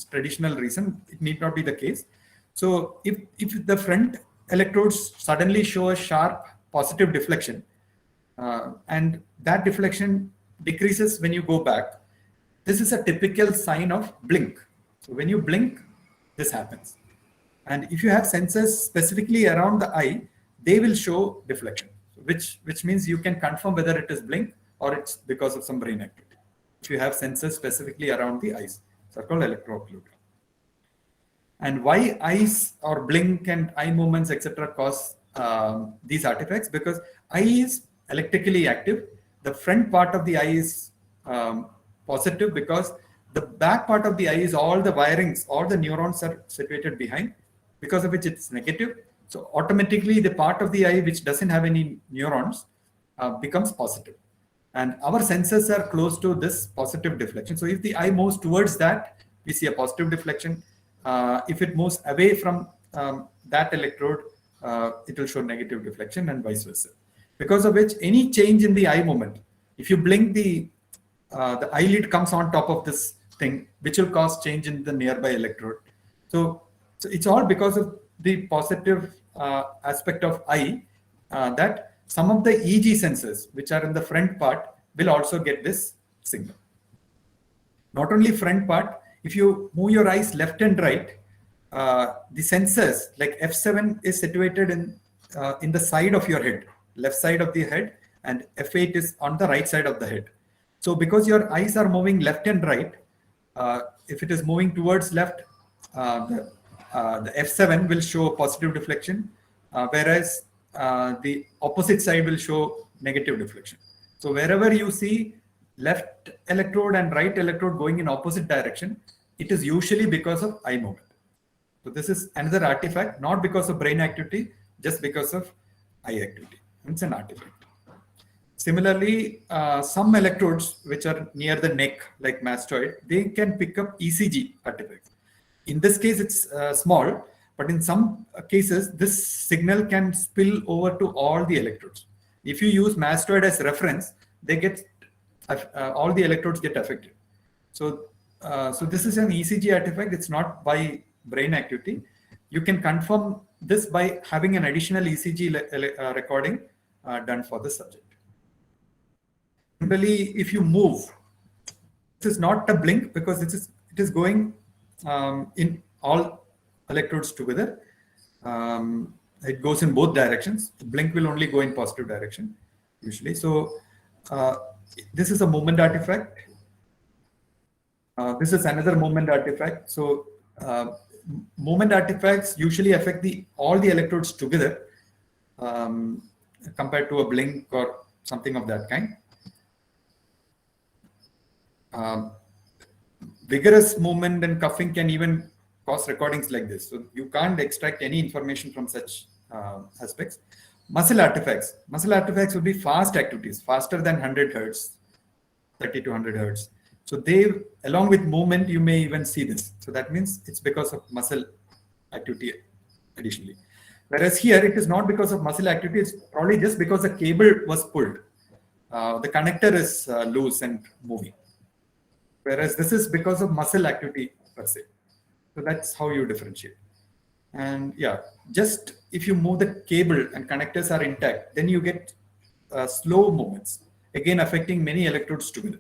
traditional reason, it need not be the case. So if the front electrodes suddenly show a sharp positive deflection, and that deflection decreases when you go back, this is a typical sign of blink. So when you blink, this happens. And if you have sensors specifically around the eye, they will show deflection, which means you can confirm whether it is blink or it's because of some brain activity. If you have sensors specifically around the eyes, so called electroocular. And why eyes or blink and eye movements, etc., cause these artifacts? Because eye is electrically active. The front part of the eye is positive, because the back part of the eye is all the wirings, all the neurons are situated behind, because of which it's negative. So automatically the part of the eye which doesn't have any neurons becomes positive. And our sensors are close to this positive deflection. So if the eye moves towards that, we see a positive deflection. If it moves away from that electrode, it will show negative deflection, and vice versa. Because of which any change in the eye movement, if you blink, the eyelid comes on top of this thing, which will cause change in the nearby electrode. So it's all because of the positive aspect of eye, that some of the EEG sensors which are in the front part will also get this signal. Not only front part, if you move your eyes left and right, the sensors like F7 is situated in the side of your head, left side of the head, and F8 is on the right side of the head. So because your eyes are moving left and right, if it is moving towards left, the F7 will show positive deflection, whereas the opposite side will show negative deflection. So wherever you see left electrode and right electrode going in opposite direction, it is usually because of eye movement. So this is another artifact, not because of brain activity, just because of eye activity. It's an artifact. Similarly, some electrodes which are near the neck, like mastoid, they can pick up ECG artifacts. In this case, it's small, but in some cases, this signal can spill over to all the electrodes. If you use mastoid as reference, they get all the electrodes get affected. So, so this is an ECG artifact. It's not by brain activity. You can confirm this by having an additional ECG recording done for the subject. Similarly, if you move, this is not a blink because it is going in all electrodes together. It goes in both directions. The blink will only go in positive direction usually. So this is a movement artifact. This is another movement artifact. So movement artifacts usually affect all the electrodes together compared to a blink or something of that kind. Vigorous movement and cuffing can even cause recordings like this. So you can't extract any information from such aspects. Muscle artifacts. Muscle artifacts would be fast activities, faster than 100 hertz, 30 to 100 hertz. So they, along with movement, you may even see this. So that means it's because of muscle activity additionally. Whereas here, it is not because of muscle activity. It's probably just because the cable was pulled. The connector is loose and moving. Whereas this is because of muscle activity per se. So that's how you differentiate. And yeah, just if you move the cable and connectors are intact, then you get slow movements, again affecting many electrodes together.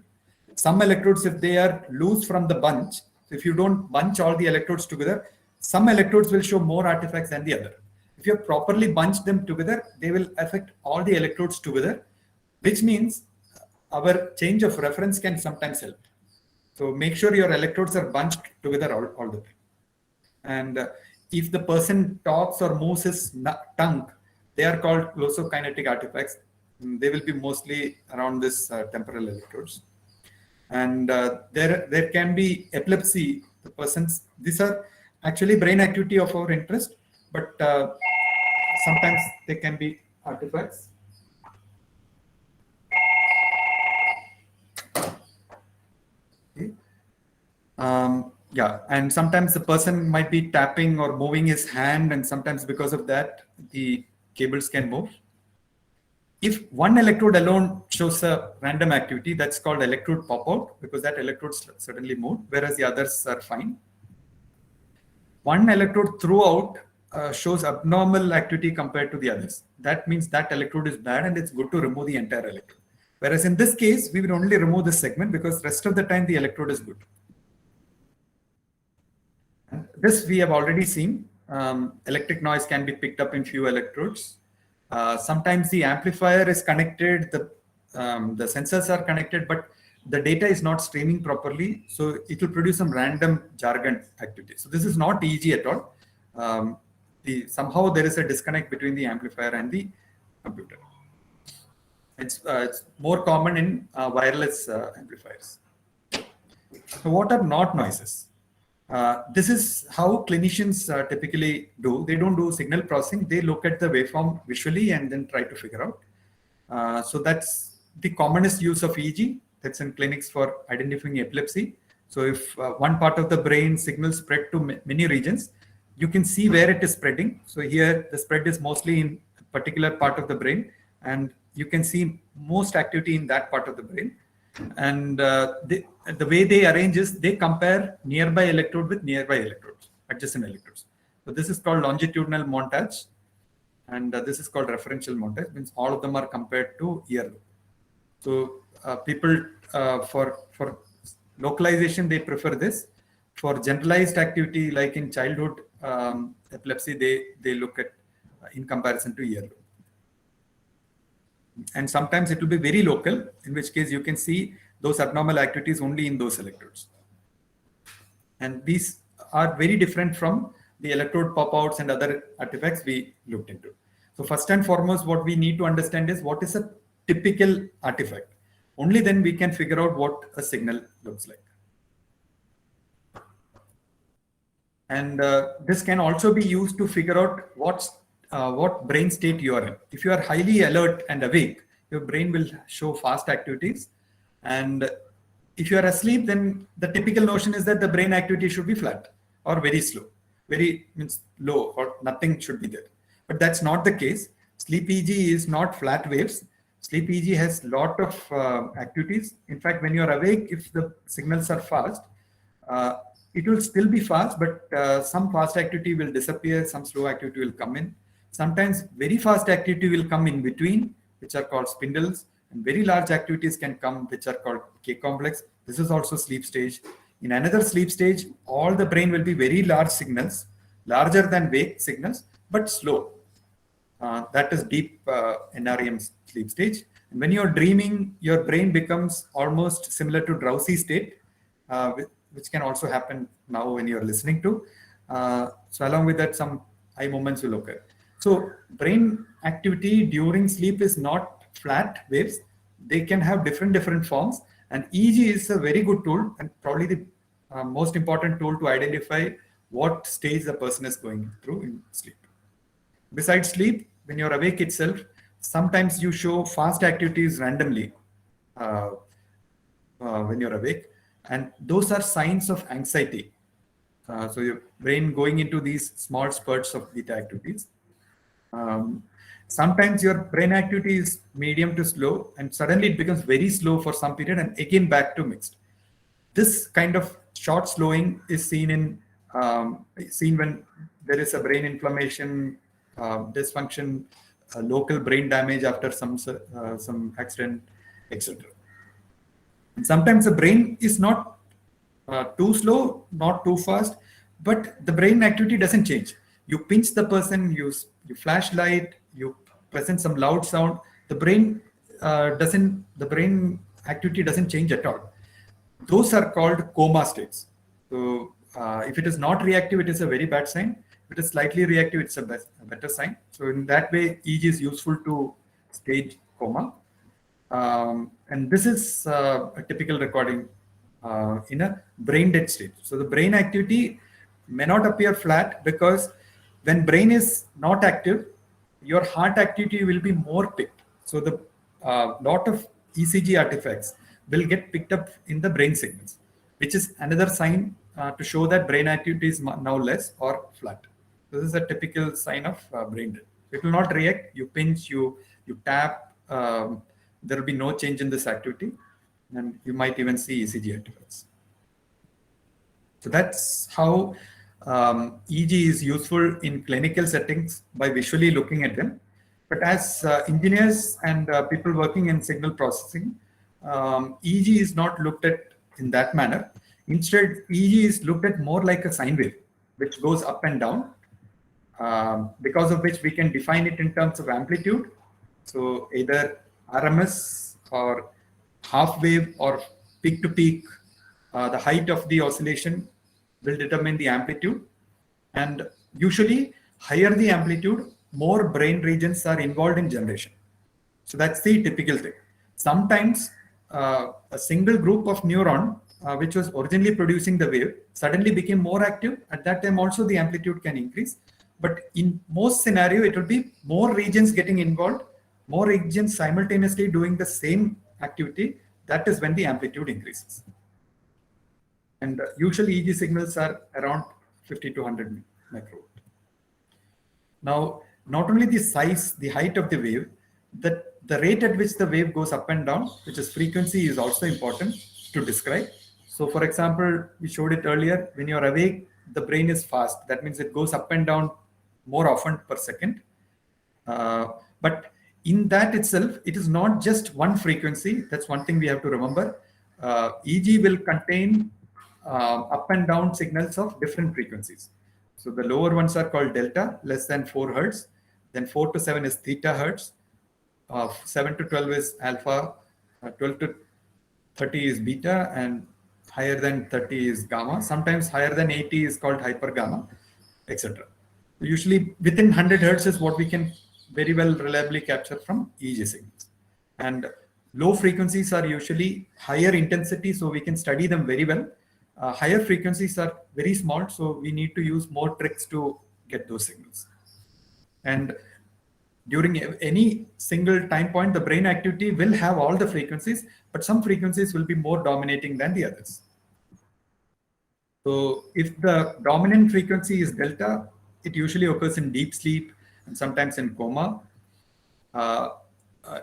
Some electrodes, if they are loose from the bunch, if you don't bunch all the electrodes together, some electrodes will show more artifacts than the other. If you have properly bunched them together, they will affect all the electrodes together, which means our change of reference can sometimes help. So make sure your electrodes are bunched together all the time. And if the person talks or moves his tongue, they are called glosokinetic artifacts. They will be mostly around this temporal electrodes. And there can be epilepsy. The persons, these are actually brain activity of our interest, but sometimes they can be artifacts. Okay. Yeah, and sometimes the person might be tapping or moving his hand, and sometimes because of that, the cables can move. If one electrode alone shows a random activity, that's called electrode pop-out, because that electrode suddenly moved, whereas the others are fine. One electrode throughout shows abnormal activity compared to the others. That means that electrode is bad and it's good to remove the entire electrode. Whereas in this case, we will only remove this segment because rest of the time the electrode is good. And this we have already seen. Electric noise can be picked up in few electrodes. Sometimes the amplifier is connected, the sensors are connected, but the data is not streaming properly. So it will produce some random jargon activity. So this is not EEG at all. Somehow there is a disconnect between the amplifier and the computer. It's more common in wireless amplifiers. So what are not noises? This is how clinicians typically do. They don't do signal processing. They look at the waveform visually and then try to figure out. So that's the commonest use of EEG. That's in clinics for identifying epilepsy. So if one part of the brain signals spread to many regions, you can see where it is spreading. So here the spread is mostly in a particular part of the brain, and you can see most activity in that part of the brain. And the way they arrange is they compare nearby electrode with nearby electrodes, adjacent electrodes. So this is called longitudinal montage, and this is called referential montage. Means all of them are compared to earlobe. So people for localization they prefer this. For generalized activity like in childhood epilepsy, they look at in comparison to earlobe. And sometimes it will be very local, in which case you can see those abnormal activities only in those electrodes. And these are very different from the electrode pop-outs and other artifacts we looked into. So first and foremost, what we need to understand is what is a typical artifact. Only then we can figure out what a signal looks like. And this can also be used to figure out what brain state you are in. If you are highly alert and awake, your brain will show fast activities. And if you are asleep, then the typical notion is that the brain activity should be flat or very slow. Very means low or nothing should be there. But that's not the case. Sleep EEG is not flat waves. Sleep EEG has lot of activities. In fact, when you're awake, if the signals are fast, it will still be fast, but some fast activity will disappear, some slow activity will come in. Sometimes very fast activity will come in between, which are called spindles, and very large activities can come, which are called K complex. This is also sleep stage. In another sleep stage, all the brain will be very large signals, larger than wake signals, but slow. That is deep NREM sleep stage. And when you're dreaming, your brain becomes almost similar to drowsy state, which can also happen now when you're listening to. So along with that, some eye movements will occur. So brain activity during sleep is not flat waves. They can have different forms. And EEG is a very good tool and probably the most important tool to identify what stage the person is going through in sleep. Besides sleep, when you're awake itself, sometimes you show fast activities randomly when you're awake. And those are signs of anxiety. So your brain going into these small spurts of beta activities. Sometimes your brain activity is medium to slow, and suddenly it becomes very slow for some period and again back to mixed. This kind of short slowing is seen when there is a brain inflammation, dysfunction, local brain damage after some accident, etc. And sometimes the brain is not too slow, not too fast, but the brain activity doesn't change. You pinch the person, you flashlight, you present some loud sound. The brain activity doesn't change at all. Those are called coma states. So if it is not reactive, it is a very bad sign. If it is slightly reactive, it's a better sign. So in that way, EEG is useful to stage coma. And this is a typical recording in a brain dead state. So the brain activity may not appear flat because when brain is not active, your heart activity will be more picked. So the lot of ECG artifacts will get picked up in the brain signals, which is another sign to show that brain activity is now less or flat. This is a typical sign of brain dead. It will not react. You pinch, you tap. There will be no change in this activity, and you might even see ECG artifacts. So that's how EEG is useful in clinical settings by visually looking at them. But as engineers and people working in signal processing, EEG is not looked at in that manner. Instead, EEG is looked at more like a sine wave, which goes up and down, because of which we can define it in terms of amplitude. So either RMS or half wave or peak to peak, the height of the oscillation will determine the amplitude. And usually higher the amplitude, more brain regions are involved in generation. So that's the typical thing. Sometimes a single group of neuron, which was originally producing the wave, suddenly became more active. At that time also the amplitude can increase. But in most scenario, it will be more regions getting involved, more regions simultaneously doing the same activity. That is when the amplitude increases. And usually EEG signals are around 50 to 100 microvolt. Now, not only the size, the height of the wave, the rate at which the wave goes up and down, which is frequency, is also important to describe. So for example, we showed it earlier, when you're awake, the brain is fast. That means it goes up and down more often per second. But in that itself, it is not just one frequency. That's one thing we have to remember. EEG will contain up and down signals of different frequencies. So the lower ones are called delta, less than 4 hertz. Then 4 to 7 is theta hertz. 7 to 12 is alpha. 12 to 30 is beta, and higher than 30 is gamma. Sometimes higher than 80 is called hyper gamma, etc. Usually within 100 hertz is what we can very well reliably capture from EEG signals. And low frequencies are usually higher intensity, so we can study them very well. Higher frequencies are very small, so we need to use more tricks to get those signals. And During any single time point, the brain activity will have all the frequencies, but some frequencies will be more dominating than the others. So if the dominant frequency is delta, it usually occurs in deep sleep and sometimes in coma.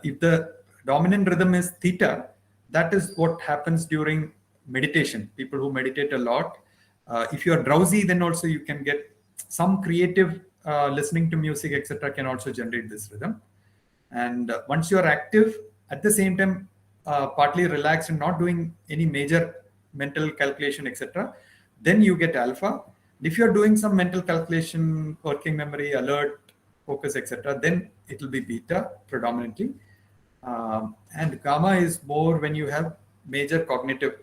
If the dominant rhythm is theta, that is what happens during meditation. People who meditate a lot, if you are drowsy, then also you can get some creative listening to music, etc., can also generate this rhythm. And once you are active, at the same time, partly relaxed and not doing any major mental calculation, etc., then you get alpha. If you're doing some mental calculation, working memory, alert, focus, etc., then it will be beta predominantly. And gamma is more when you have major cognitive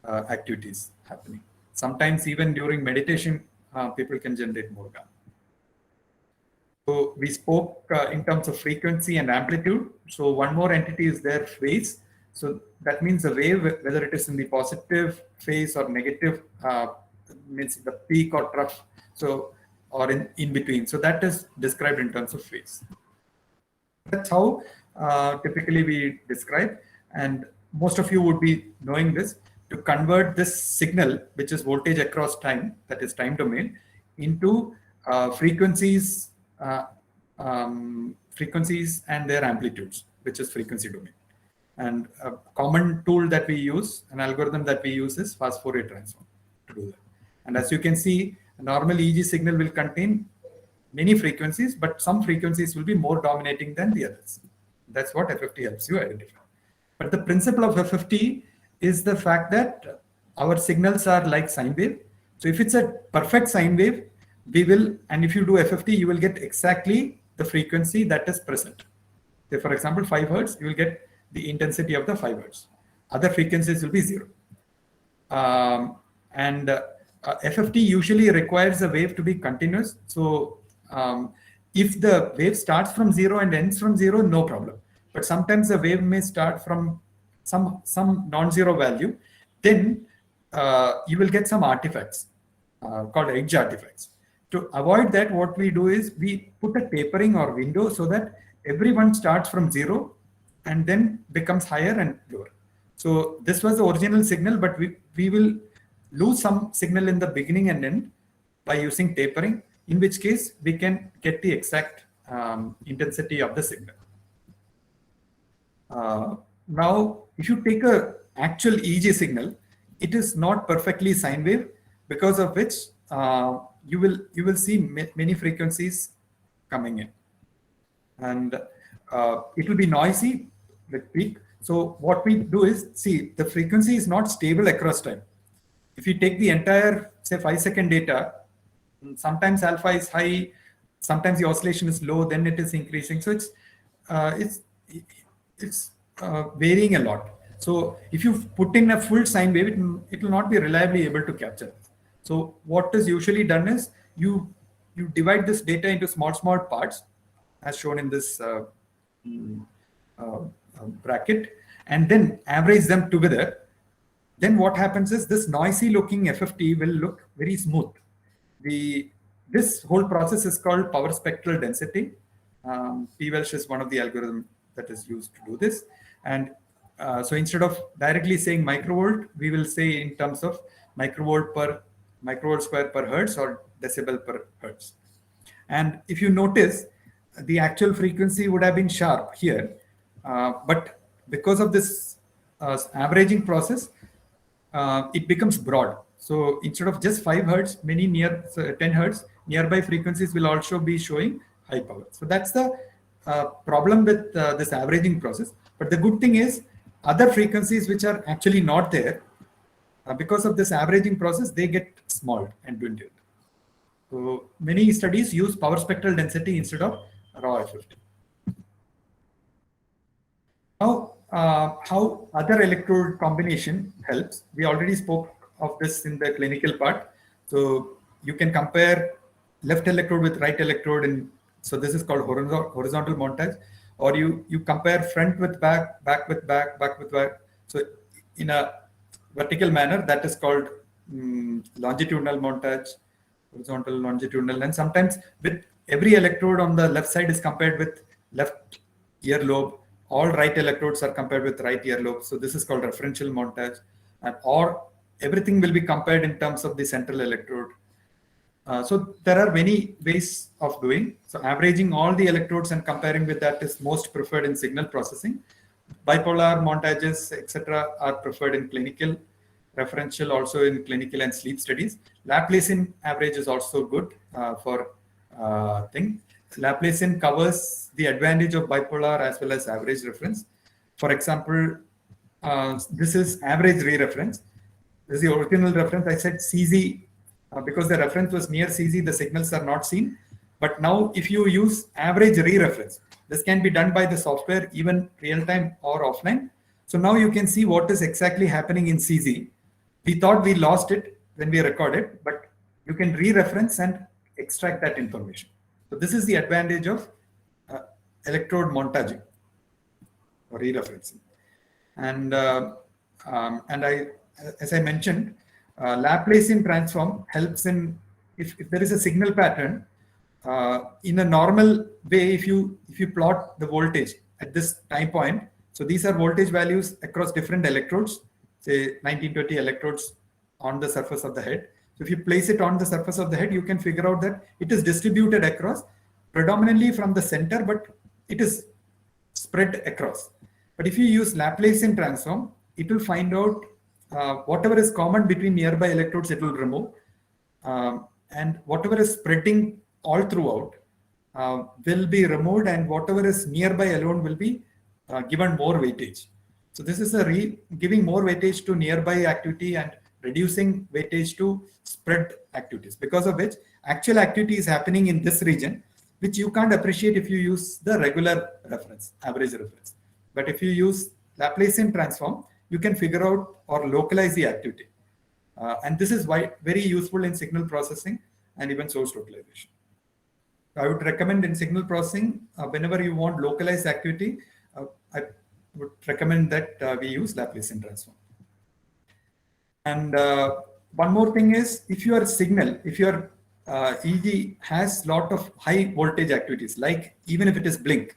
activities happening. Sometimes even during meditation, people can generate more gamma. So we spoke in terms of frequency and amplitude. So one more entity is there, phase. So that means the wave, whether it is in the positive phase or negative, means the peak or trough, so or in between. So that is described in terms of phase. That's how typically we describe, and most of you would be knowing this, to convert this signal, which is voltage across time, that is time domain, into frequencies and their amplitudes, which is frequency domain. And a common tool that we use, an algorithm that we use, is fast Fourier transform to do that. And as you can see, a normal EEG signal will contain many frequencies, but some frequencies will be more dominating than the others. That's what FFT helps you identify. But the principle of FFT is the fact that our signals are like sine wave. So if it's a perfect sine wave, we will, and if you do FFT, you will get exactly the frequency that is present. So for example, 5 Hertz, you will get the intensity of the 5 Hertz. Other frequencies will be 0. FFT usually requires a wave to be continuous. So if the wave starts from 0 and ends from 0, no problem. But sometimes the wave may start from some non-zero value. Then you will get some artifacts called edge artifacts. To avoid that, what we do is we put a tapering or window so that everyone starts from 0 and then becomes higher and lower. So this was the original signal, but we will lose some signal in the beginning and end by using tapering, in which case we can get the exact intensity of the signal. Now, if you take a actual EEG signal, it is not perfectly sine wave, because of which you will see many frequencies coming in, and it will be noisy with peak. So what we do is, see, the frequency is not stable across time. If you take the entire, say, 5-second data, sometimes alpha is high, sometimes the oscillation is low, then it is increasing. So it's varying a lot. So if you put in a full sine wave, it will not be reliably able to capture. So what is usually done is you divide this data into small parts, as shown in this bracket, and then average them together. Then what happens is this noisy looking FFT will look very smooth. This whole process is called power spectral density. P-Welsh is one of the algorithms that is used to do this. And so instead of directly saying microvolt, we will say in terms of microvolt square per hertz or decibel per hertz. And if you notice, the actual frequency would have been sharp here, but because of this averaging process, it becomes broad. So instead of just 5 Hertz, 10 Hertz, nearby frequencies will also be showing high power. So that's the problem with this averaging process. But the good thing is, other frequencies which are actually not there, because of this averaging process, they get small and dwindled. So many studies use power spectral density instead of raw FFT. Now, how other electrode combination helps. We already spoke of this in the clinical part. So you can compare left electrode with right electrode, and so this is called horizontal montage, or you compare front with back, back with back, back with back. So in a vertical manner, that is called longitudinal montage, horizontal, longitudinal, and sometimes with every electrode on the left side is compared with left earlobe. All right electrodes are compared with right earlobe. So this is called referential montage. And or everything will be compared in terms of the central electrode. So there are many ways of doing. So averaging all the electrodes and comparing with that is most preferred in signal processing. Bipolar montages, etc., are preferred in clinical. Referential also in clinical and sleep studies. Laplacian average is also good for thing. Laplacian covers the advantage of bipolar as well as average reference. For example, this is average re-reference. This is the original reference. I said CZ because the reference was near CZ, the signals are not seen. But now if you use average re-reference, this can be done by the software, even real-time or offline. So now you can see what is exactly happening in CZ. We thought we lost it when we recorded, but you can re-reference and extract that information. So this is the advantage of electrode montaging or re-referencing. And as I mentioned, Laplacian transform helps in if there is a signal pattern in a normal way. If you plot the voltage at this time point, so these are voltage values across different electrodes, say 1920 electrodes on the surface of the head. So if you place it on the surface of the head, you can figure out that it is distributed across predominantly from the center, but it is spread across. But if you use Laplacian transform, it will find out whatever is common between nearby electrodes, it will remove. And whatever is spreading all throughout will be removed, and whatever is nearby alone will be given more weightage. So this is giving more weightage to nearby activity and reducing weightage to spread activities, because of which actual activity is happening in this region, which you can't appreciate if you use the regular reference, average reference. But if you use Laplacian transform, you can figure out or localize the activity. And this is why very useful in signal processing and even source localization. I would recommend in signal processing, whenever you want localized activity, I would recommend that we use Laplacian transform. And one more thing is, if your signal, if your EEG has lot of high voltage activities, like even if it is blink,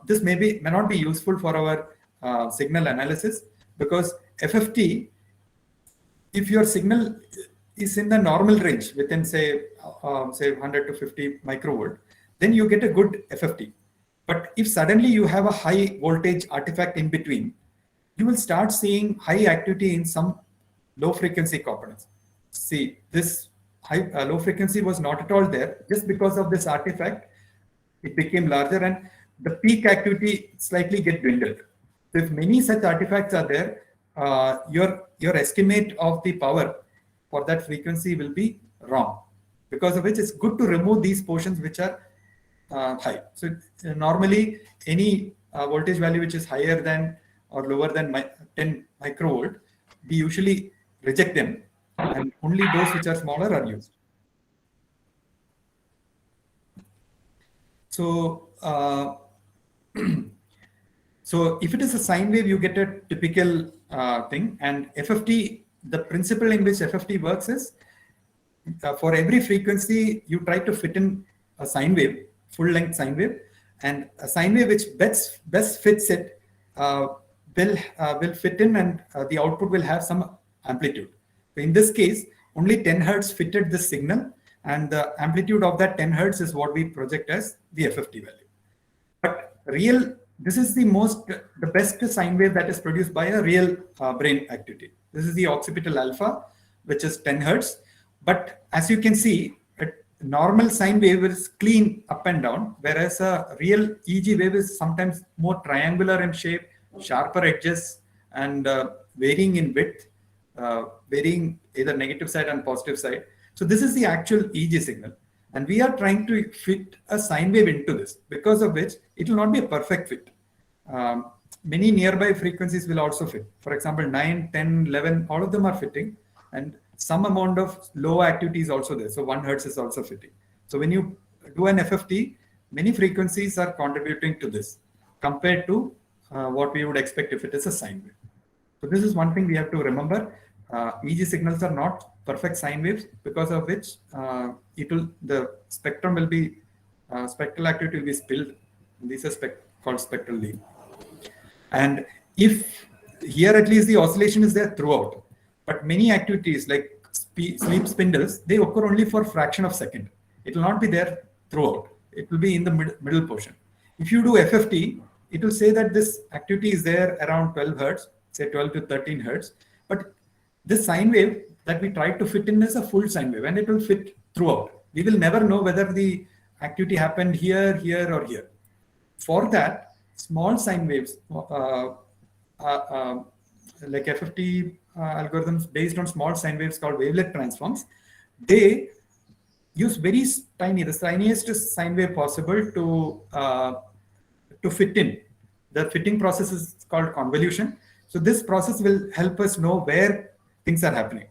this may not be useful for our signal analysis, because FFT, if your signal is in the normal range within say 100 to 50 microvolt, then you get a good FFT. But if suddenly you have a high voltage artifact in between, you will start seeing high activity in some low frequency components. See, this low frequency was not at all there. Just because of this artifact, it became larger, and the peak activity slightly get dwindled. So if many such artifacts are there, your estimate of the power for that frequency will be wrong, because of which it's good to remove these portions which are high. So normally any voltage value which is higher than or lower than 10 microvolt, we usually reject them, and only those which are smaller are used. So so if it is a sine wave, you get a typical thing. And FFT, the principle in which FFT works is for every frequency, you try to fit in a sine wave, full length sine wave, and a sine wave which best fits it will fit in, and the output will have some amplitude. So in this case, only 10 Hertz fitted this signal, and the amplitude of that 10 Hertz is what we project as the FFT value. But this is the best sine wave that is produced by a real brain activity. This is the occipital alpha, which is 10 Hertz. But as you can see, a normal sine wave is clean up and down, whereas a real EEG wave is sometimes more triangular in shape, sharper edges, and varying in width, varying either negative side and positive side. So this is the actual EEG signal. And we are trying to fit a sine wave into this, because of which it will not be a perfect fit. Many nearby frequencies will also fit. For example, 9, 10, 11, all of them are fitting. And some amount of low activity is also there. So 1 Hertz is also fitting. So when you do an FFT, many frequencies are contributing to this compared to what we would expect if it is a sine wave. So this is one thing we have to remember. EEG signals are not perfect sine waves, because of which the spectrum will be spectral activity will be spilled These are called spectral leaf. And if here at least the oscillation is there throughout, but many activities like sleep spindles, they occur only for a fraction of a second. It will not be there throughout. It will be in the middle portion. If you do FFT, it will say that this activity is there around 12 hertz, say 12 to 13 hertz. But this sine wave that we try to fit in is a full sine wave, and it will fit throughout. We will never know whether the activity happened here, here, or here. For that, small sine waves, like FFT algorithms based on small sine waves called wavelet transforms, they use very tiny, the tiniest sine wave possible to fit in. The fitting process is called convolution. So this process will help us know where things are happening.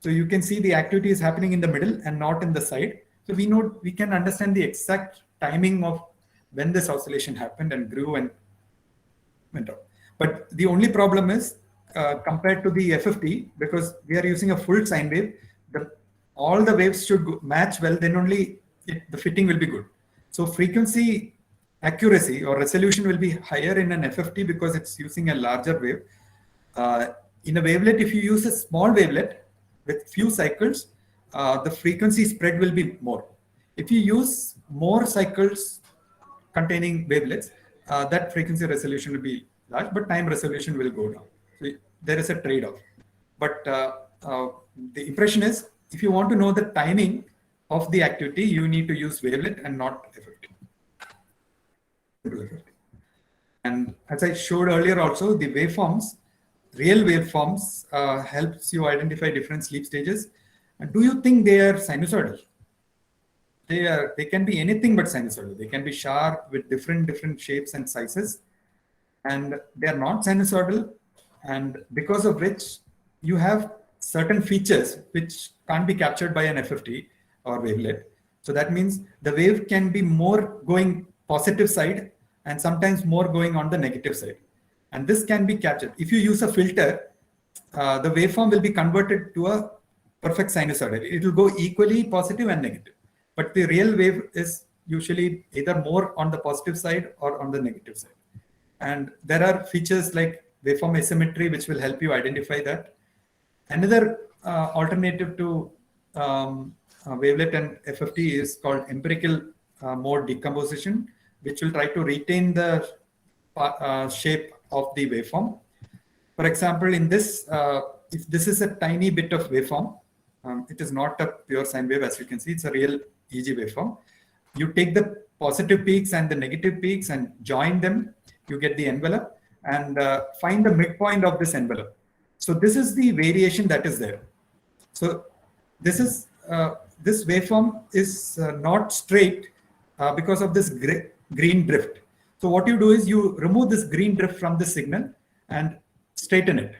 So you can see the activity is happening in the middle and not in the side. So we can understand the exact timing of when this oscillation happened and grew and went up. But the only problem is compared to the FFT, because we are using a full sine wave, all the waves should match well, then only the fitting will be good. So frequency accuracy or resolution will be higher in an FFT because it's using a larger wave. In a wavelet, if you use a small wavelet with few cycles, the frequency spread will be more. If you use more cycles containing wavelets, that frequency resolution will be large, but time resolution will go down. So there is a trade-off. But the impression is, if you want to know the timing of the activity, you need to use wavelet and not FFT. And as I showed earlier also, the waveforms, real waveforms helps you identify different sleep stages. And do you think they are sinusoidal? They can be anything but sinusoidal. They can be sharp with different shapes and sizes. And they are not sinusoidal. And because of which you have certain features which can't be captured by an FFT or wavelet. So that means the wave can be more going positive side and sometimes more going on the negative side. And this can be captured. If you use a filter, the waveform will be converted to a perfect sinusoidal. It will go equally positive and negative. But the real wave is usually either more on the positive side or on the negative side. And there are features like waveform asymmetry, which will help you identify that. Another alternative to wavelet and FFT is called empirical mode decomposition, which will try to retain the shape of the waveform. For example, in this, if this is a tiny bit of waveform, it is not a pure sine wave, as you can see, it's a real EEG waveform. You take the positive peaks and the negative peaks and join them, you get the envelope, and find the midpoint of this envelope. So this is the variation that is there. So this is this waveform is not straight because of this green drift. So what you do is you remove this green drift from the signal and straighten it.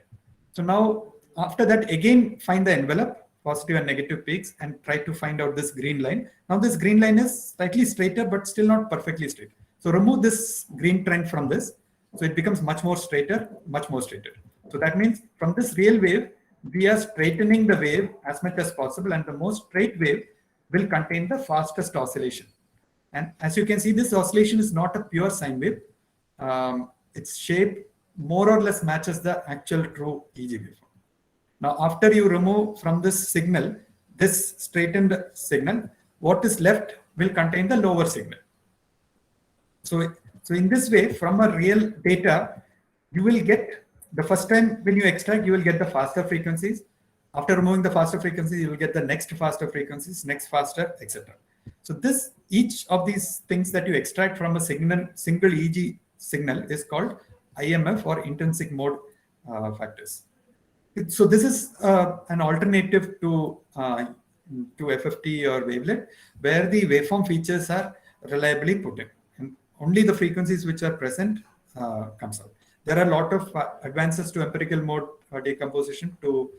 So now after that, again find the envelope, positive and negative peaks, and try to find out this green line. Now this green line is slightly straighter but still not perfectly straight. So remove this green trend from this. So it becomes much more straighter, much more straighter. So that means from this real wave, we are straightening the wave as much as possible, and the most straight wave will contain the fastest oscillation. And as you can see, this oscillation is not a pure sine wave. Its shape more or less matches the actual true EEG waveform. Now, after you remove from this signal, this straightened signal, what is left will contain the lower signal. So in this way, from a real data, you will get the first time when you extract, you will get the faster frequencies. After removing the faster frequencies, you will get the next faster frequencies, next faster, etc. So each of these things that you extract from a single EEG signal is called IMF, or intrinsic mode factors. So this is an alternative to FFT or wavelet, where the waveform features are reliably put in, and only the frequencies which are present comes out. There are a lot of advances to empirical mode decomposition to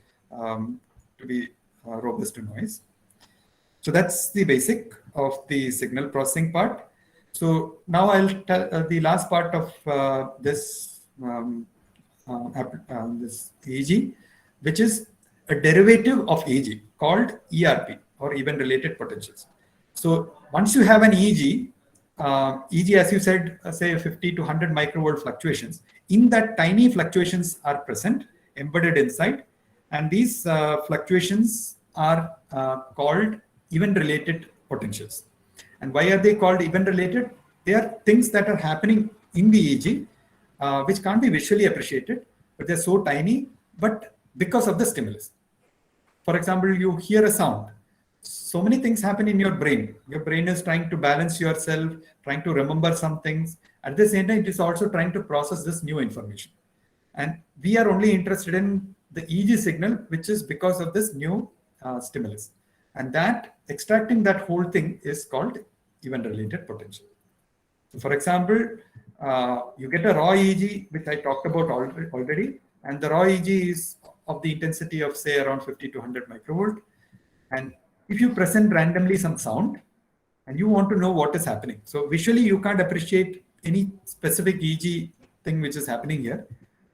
be robust to noise. So that's the basic of the signal processing part. So now I'll tell the last part of this EEG, which is a derivative of EEG called ERP, or event related potentials. So once you have an EEG, EG, as you said, say 50 to 100 microvolt fluctuations. In that, tiny fluctuations are present, embedded inside, and these fluctuations are called event-related potentials. And why are they called event-related? They are things that are happening in the EEG, which can't be visually appreciated, but they're so tiny, but because of the stimulus. For example, you hear a sound. So many things happen in your brain. Your brain is trying to balance yourself, trying to remember some things. At the same time, it is also trying to process this new information. And we are only interested in the EEG signal, which is because of this new stimulus. And that extracting that whole thing is called event-related potential. So for example, you get a raw EEG, which I talked about already, and the raw EEG is of the intensity of say around 50 to 100 microvolt. And if you present randomly some sound and you want to know what is happening, so visually you can't appreciate any specific EEG thing which is happening here.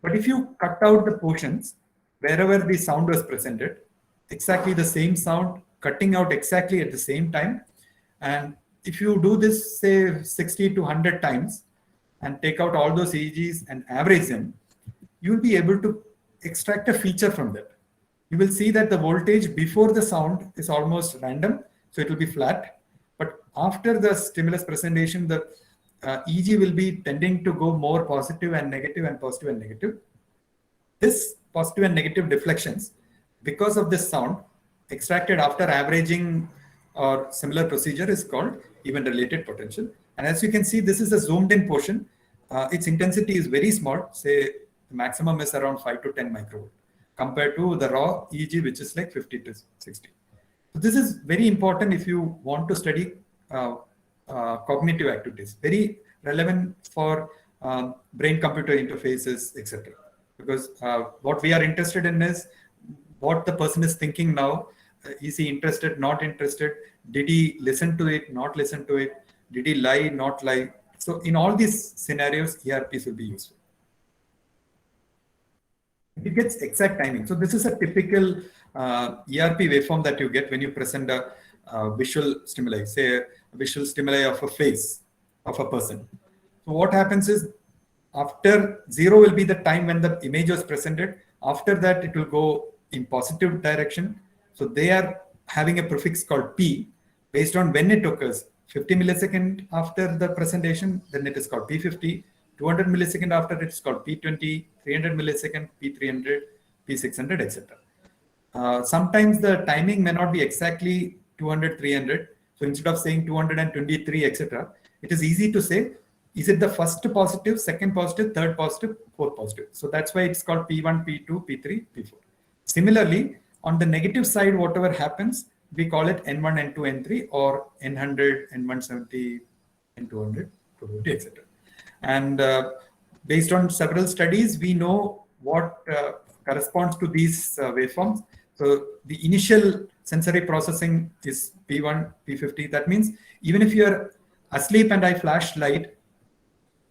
But if you cut out the portions wherever the sound was presented, exactly the same sound, cutting out exactly at the same time, and if you do this say 60 to 100 times and take out all those EEGs and average them, you will be able to extract a feature from that. You will see that the voltage before the sound is almost random, so it will be flat. But after the stimulus presentation, the EEG will be tending to go more positive and negative and positive and negative. This positive and negative deflections, because of this sound, extracted after averaging or similar procedure is called event-related potential. And as you can see, this is a zoomed in portion. Its intensity is very small, say the maximum is around 5 to 10 microvolt compared to the raw EEG, which is like 50 to 60. So this is very important if you want to study cognitive activities, very relevant for brain-computer interfaces, etc. Because what we are interested in is what the person is thinking now. Is he interested, not interested? Did he listen to it, not listen to it? Did he lie, not lie? So in all these scenarios, ERPs will be useful. It gets exact timing. So this is a typical ERP waveform that you get when you present a visual stimuli, say a visual stimuli of a face of a person. So what happens is after 0 will be the time when the image was presented. After that, it will go in positive direction. So they are having a prefix called P based on when it occurs. 50 millisecond after the presentation, then it is called P50. 200 millisecond after it is called P20, 300 millisecond, P300, P600, etc. Sometimes the timing may not be exactly 200, 300. So instead of saying 223, etc., it is easy to say, is it the first positive, second positive, third positive, fourth positive? So that's why it's called P1, P2, P3, P4. Similarly, on the negative side, whatever happens, we call it N1, N2, N3, or N100, N170, N200, 250, etc. And based on several studies, we know what corresponds to these waveforms. So the initial sensory processing is P1, P50. That means even if you're asleep and I flash light,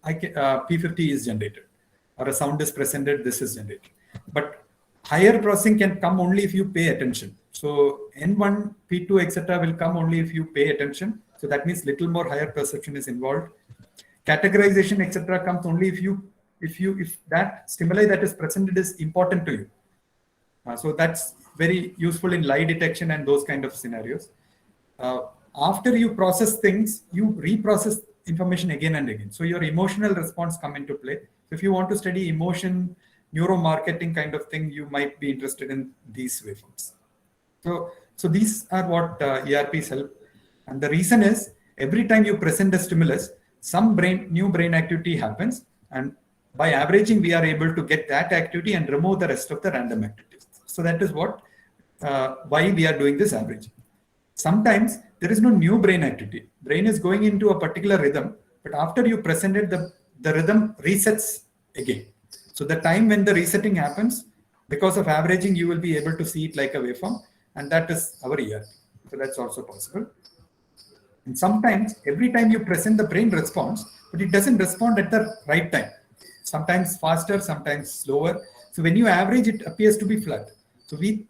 P50 is generated, or a sound is presented, this is generated. But higher processing can come only if you pay attention. So N1, P2, etc. will come only if you pay attention. So that means little more higher perception is involved. Categorization, etc. comes only if that stimuli that is presented is important to you. So that's very useful in lie detection and those kind of scenarios. After you process things, you reprocess information again and again. So your emotional response come into play. So if you want to study emotion, neuromarketing kind of thing, you might be interested in these waveforms. So these are what ERPs help. And the reason is every time you present a stimulus, some new brain activity happens. And by averaging, we are able to get that activity and remove the rest of the random activities. So that is what why we are doing this averaging. Sometimes there is no new brain activity. Brain is going into a particular rhythm, but after you present it, the rhythm resets again. So the time when the resetting happens, because of averaging, you will be able to see it like a waveform, and that is our ERP. So that's also possible. And sometimes every time you present, the brain responds, but it doesn't respond at the right time. Sometimes faster, sometimes slower. So when you average, it appears to be flat. So we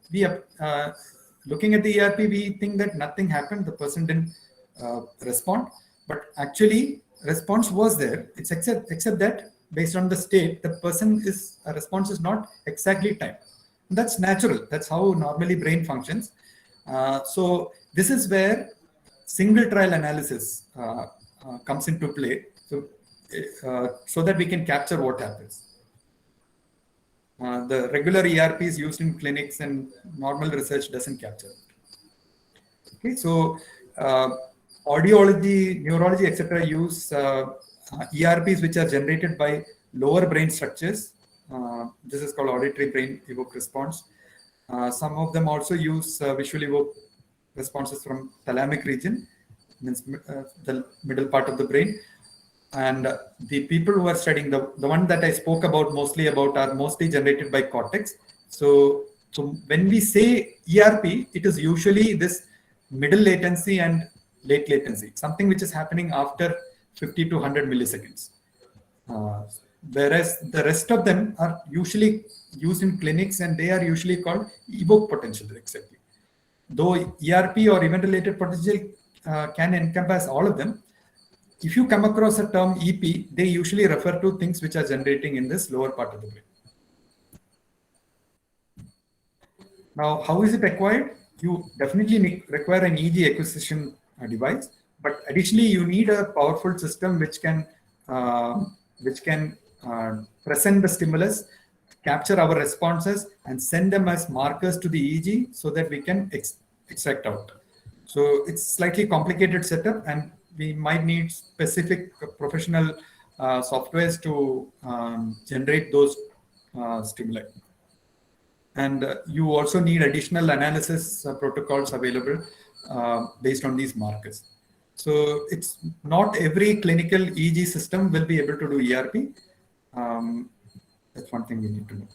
looking at the ERP, we think that nothing happened. The person didn't respond. but actually response was there. It's except that based on the state, the response is not exactly timed. That's natural. That's how normally brain functions. So this is where single trial analysis comes into play. So that we can capture what happens. The regular ERPs used in clinics and normal research doesn't capture it. Okay, so audiology, neurology, etc. use ERPs which are generated by lower brain structures. This is called auditory brain evoke response. Some of them also use visual evoke responses from thalamic region, means the middle part of the brain. And the people who are studying, the one that I spoke about mostly about, are mostly generated by cortex. So when we say ERP, it is usually this middle latency and late latency, something which is happening after 50 to 100 milliseconds. Whereas the rest of them are usually used in clinics, and they are usually called evoke potential exactly. Though ERP or event-related potential can encompass all of them, if you come across a term EP, they usually refer to things which are generating in this lower part of the brain. Now, how is it acquired? You definitely require an EEG acquisition device, but additionally, you need a powerful system which can present the stimulus, capture our responses, and send them as markers to the EEG so that we can extract out. So it's slightly complicated setup, and we might need specific professional softwares to generate those stimuli. And you also need additional analysis protocols available based on these markers. So it's not every clinical EEG system will be able to do ERP. That's one thing we need to know.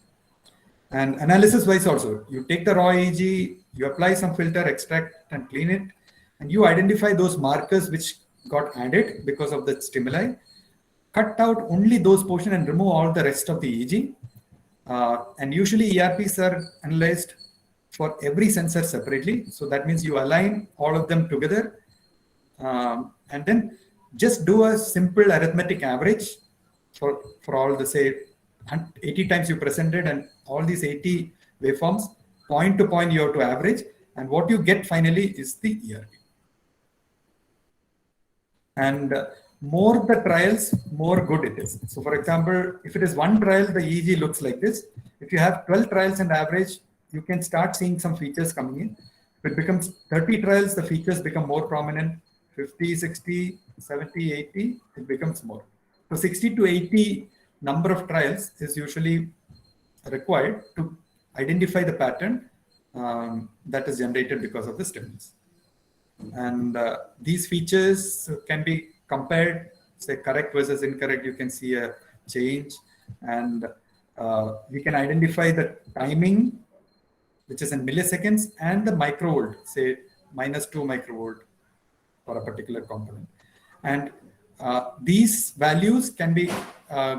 And analysis wise also, you take the raw EEG, you apply some filter, extract and clean it, and you identify those markers which got added because of the stimuli, cut out only those portions and remove all the rest of the EEG. And usually ERPs are analyzed for every sensor separately. So that means you align all of them together and then just do a simple arithmetic average for all the, say, 80 times you presented, and all these 80 waveforms, point to point you have to average, and what you get finally is the ERP. And more the trials, more good it is. So for example, if it is one trial, the EEG looks like this. If you have 12 trials and average, you can start seeing some features coming in. If it becomes 30 trials, the features become more prominent. 50, 60, 70, 80, it becomes more. So 60 to 80 number of trials is usually required to identify the pattern that is generated because of the stimulus. And these features can be compared, say correct versus incorrect. You can see a change, and we can identify the timing, which is in milliseconds, and the microvolt, say -2 microvolt for a particular component. And these values can be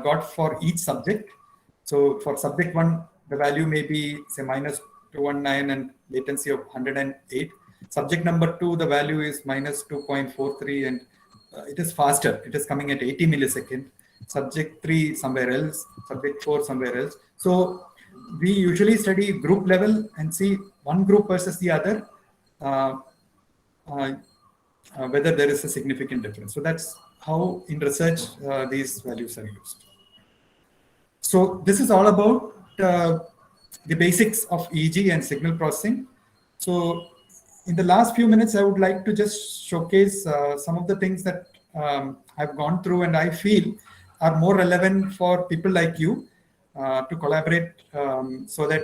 got for each subject. So for subject 1, the value may be say -219 and latency of 108. Subject number 2, the value is -2.43 and it is faster. It is coming at 80 milliseconds. Subject 3 somewhere else, subject 4 somewhere else. So we usually study group level and see one group versus the other, whether there is a significant difference. So that's how in research these values are used. So this is all about the basics of EEG and signal processing. So in the last few minutes, I would like to just showcase some of the things that I've gone through and I feel are more relevant for people like you to collaborate so that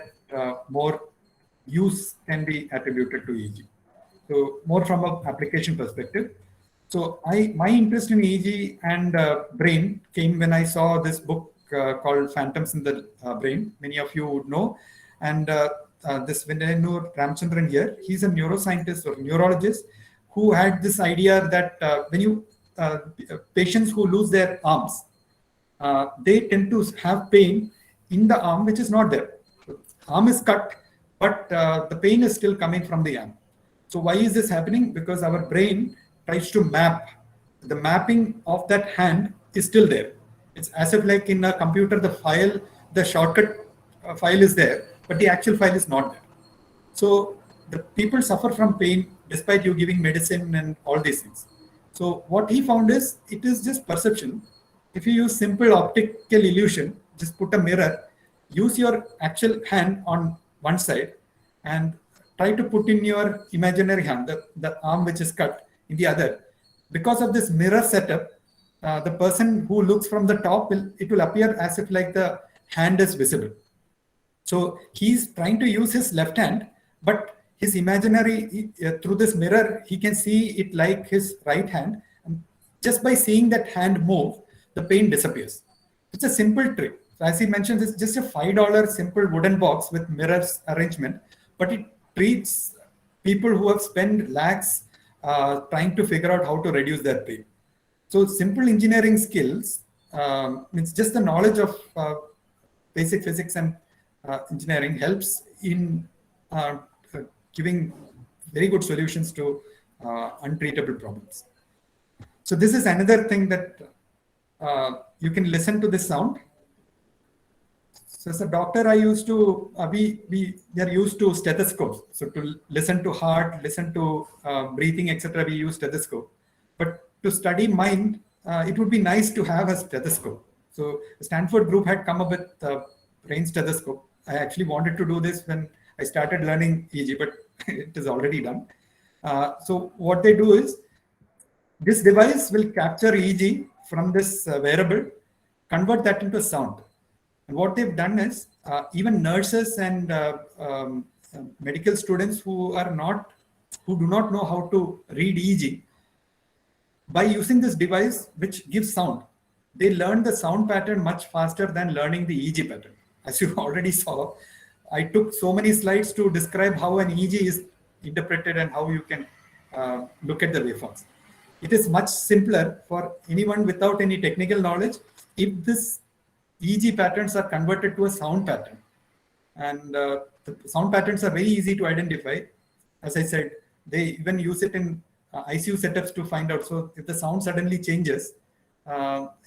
more use can be attributed to EEG. So more from an application perspective. So my interest in EEG and brain came when I saw this book called Phantoms in the Brain. Many of you would know. And this Vinay Ramchandran here, he's a neuroscientist or neurologist who had this idea that when you patients who lose their arms, they tend to have pain in the arm which is not there. The arm is cut, but the pain is still coming from the arm. So why is this happening? Because our brain tries to map the mapping of that hand is still there. It's as if like in a computer, the shortcut file is there, but the actual file is not there. So the people suffer from pain despite you giving medicine and all these things. So what he found is it is just perception. If you use simple optical illusion, just put a mirror, use your actual hand on one side and try to put in your imaginary hand, the arm which is cut in the other. Because of this mirror setup, the person who looks from the top, it will appear as if like the hand is visible. So he's trying to use his left hand, but his imaginary, through this mirror, he can see it like his right hand. And just by seeing that hand move, the pain disappears. It's a simple trick. So as he mentioned, it's just a $5 simple wooden box with mirrors arrangement, but it treats people who have spent lakhs trying to figure out how to reduce their pain. So simple engineering skills, it's just the knowledge of basic physics and engineering helps in giving very good solutions to untreatable problems. So this is another thing that you can listen to this sound. So as a doctor, I used to, we are used to stethoscopes. So to listen to heart, listen to breathing, etc., we use stethoscope. But to study mind, it would be nice to have a stethoscope. So the Stanford group had come up with brain stethoscope. I actually wanted to do this when I started learning EEG, but it is already done. So what they do is, this device will capture EEG from this wearable, convert that into sound. And what they've done is, even nurses and medical students who do not know how to read EEG, by using this device, which gives sound, they learn the sound pattern much faster than learning the EEG pattern. As you already saw, I took so many slides to describe how an EEG is interpreted and how you can look at the waveforms. It is much simpler for anyone without any technical knowledge if this EEG patterns are converted to a sound pattern. And the sound patterns are very easy to identify. As I said, they even use it in ICU setups to find out. So if the sound suddenly changes,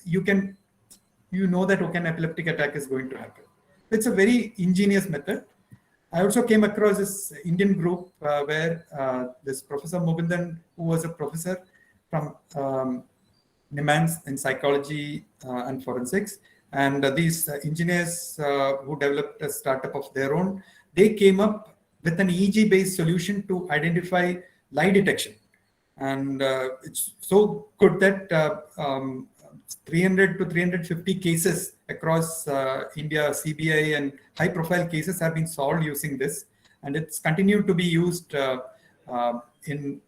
you know that okay, an epileptic attack is going to happen. It's a very ingenious method. I also came across this Indian group where this Professor Mukundan, who was a professor from NIMANS in psychology and forensics, and these engineers who developed a startup of their own, they came up with an EEG-based solution to identify lie detection. And it's so good that 300 to 350 cases across India, CBI and high-profile cases have been solved using this, and it's continued to be used in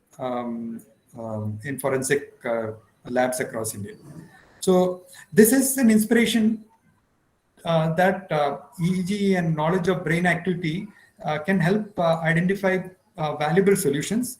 forensic labs across India. So this is an inspiration that EEG and knowledge of brain activity can help identify valuable solutions.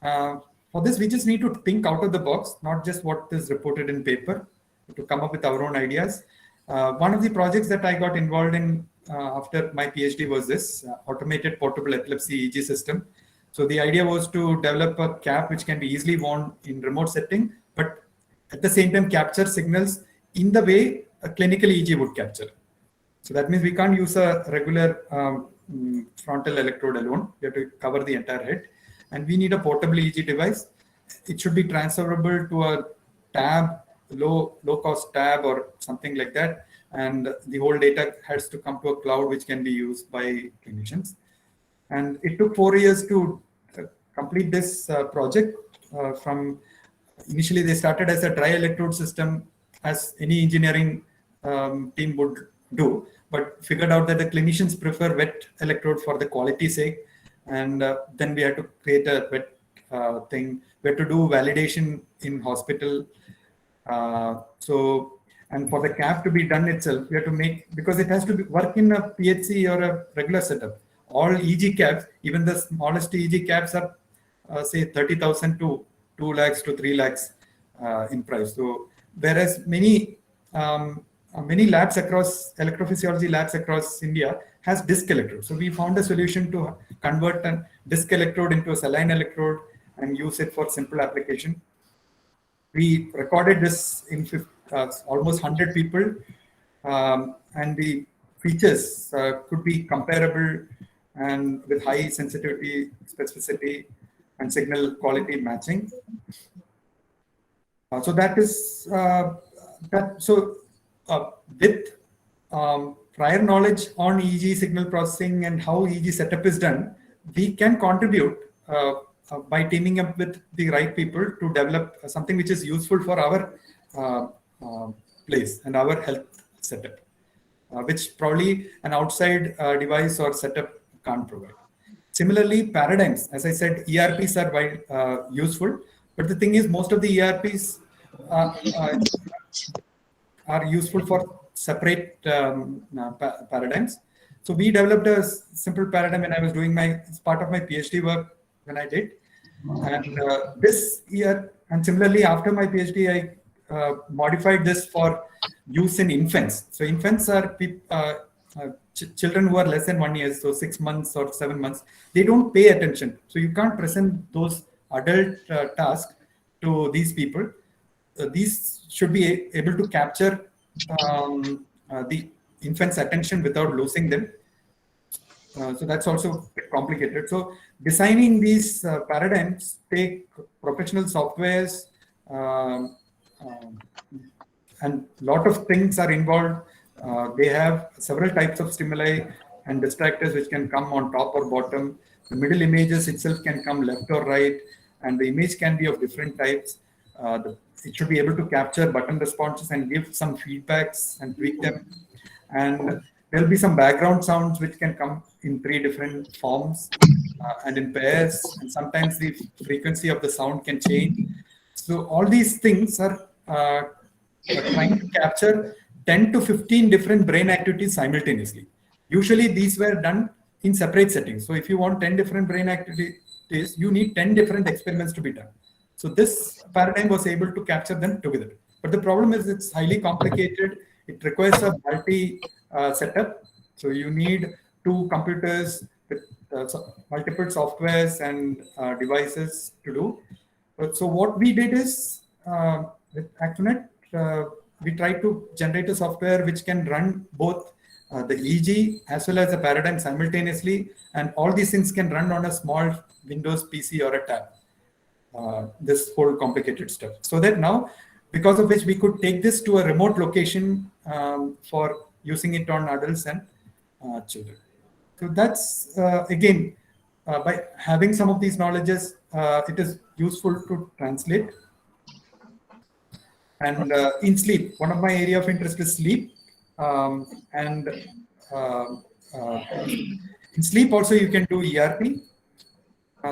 For this, we just need to think out of the box, not just what is reported in paper, to come up with our own ideas. One of the projects that I got involved in after my PhD was this automated portable epilepsy EEG system. So the idea was to develop a cap which can be easily worn in remote setting, but at the same time capture signals in the way a clinical EEG would capture. So that means we can't use a regular frontal electrode alone. We have to cover the entire head. And we need a portable EEG device. It should be transferable to a tab, low-cost tab or something like that. And the whole data has to come to a cloud which can be used by clinicians. And it took 4 years to complete this project. From initially, they started as a dry electrode system, as any engineering team would do, but figured out that the clinicians prefer wet electrode for the quality sake. And then we had to create a wet thing. We had to do validation in hospital. And for the cap to be done itself, we have to make, because it has to work in a PHC or a regular setup. All EEG caps, even the smallest EEG caps are say 30,000 to 2 lakhs to 3 lakhs in price. So whereas many labs across, electrophysiology labs across India has disc electrode. So we found a solution to convert a disc electrode into a saline electrode and use it for simple application. We recorded this in almost 100 people, and the features could be comparable and with high sensitivity, specificity, and signal quality matching. So that is that. So with prior knowledge on EEG signal processing and how EEG setup is done, we can contribute by teaming up with the right people to develop something which is useful for our place and our health setup, which probably an outside device or setup can't provide. Similarly, paradigms, as I said, ERPs are useful, but the thing is, most of the ERPs are useful for separate paradigms. So we developed a simple paradigm when I was doing as part of my PhD work when I did. And this year, and similarly after my PhD, I modified this for use in infants. So infants are children who are less than 1 year, so 6 months or 7 months. They don't pay attention. So you can't present those adult tasks to these people. These should be able to capture the infant's attention without losing them. So that's also complicated. So designing these paradigms take professional softwares, and a lot of things are involved. They have several types of stimuli and distractors which can come on top or bottom. The middle images itself can come left or right, and the image can be of different types. It should be able to capture button responses and give some feedbacks and tweak them. And there'll be some background sounds which can come in 3 different forms and in pairs. And sometimes the frequency of the sound can change. So all these things are trying to capture 10 to 15 different brain activities simultaneously. Usually these were done in separate settings. So if you want 10 different brain activities, you need 10 different experiments to be done. So this paradigm was able to capture them together. But the problem is it's highly complicated. It requires a multi setup. So you need 2 computers with multiple softwares and devices to do. So what we did is with Actonet, we tried to generate a software which can run both the EEG as well as the paradigm simultaneously, and all these things can run on a small Windows PC or a tab. This whole complicated stuff. So that now, because of which we could take this to a remote location for using it on adults and children. So that's again, by having some of these knowledges, it is useful to translate. And in sleep, one of my area of interest is sleep. In sleep also you can do ERP.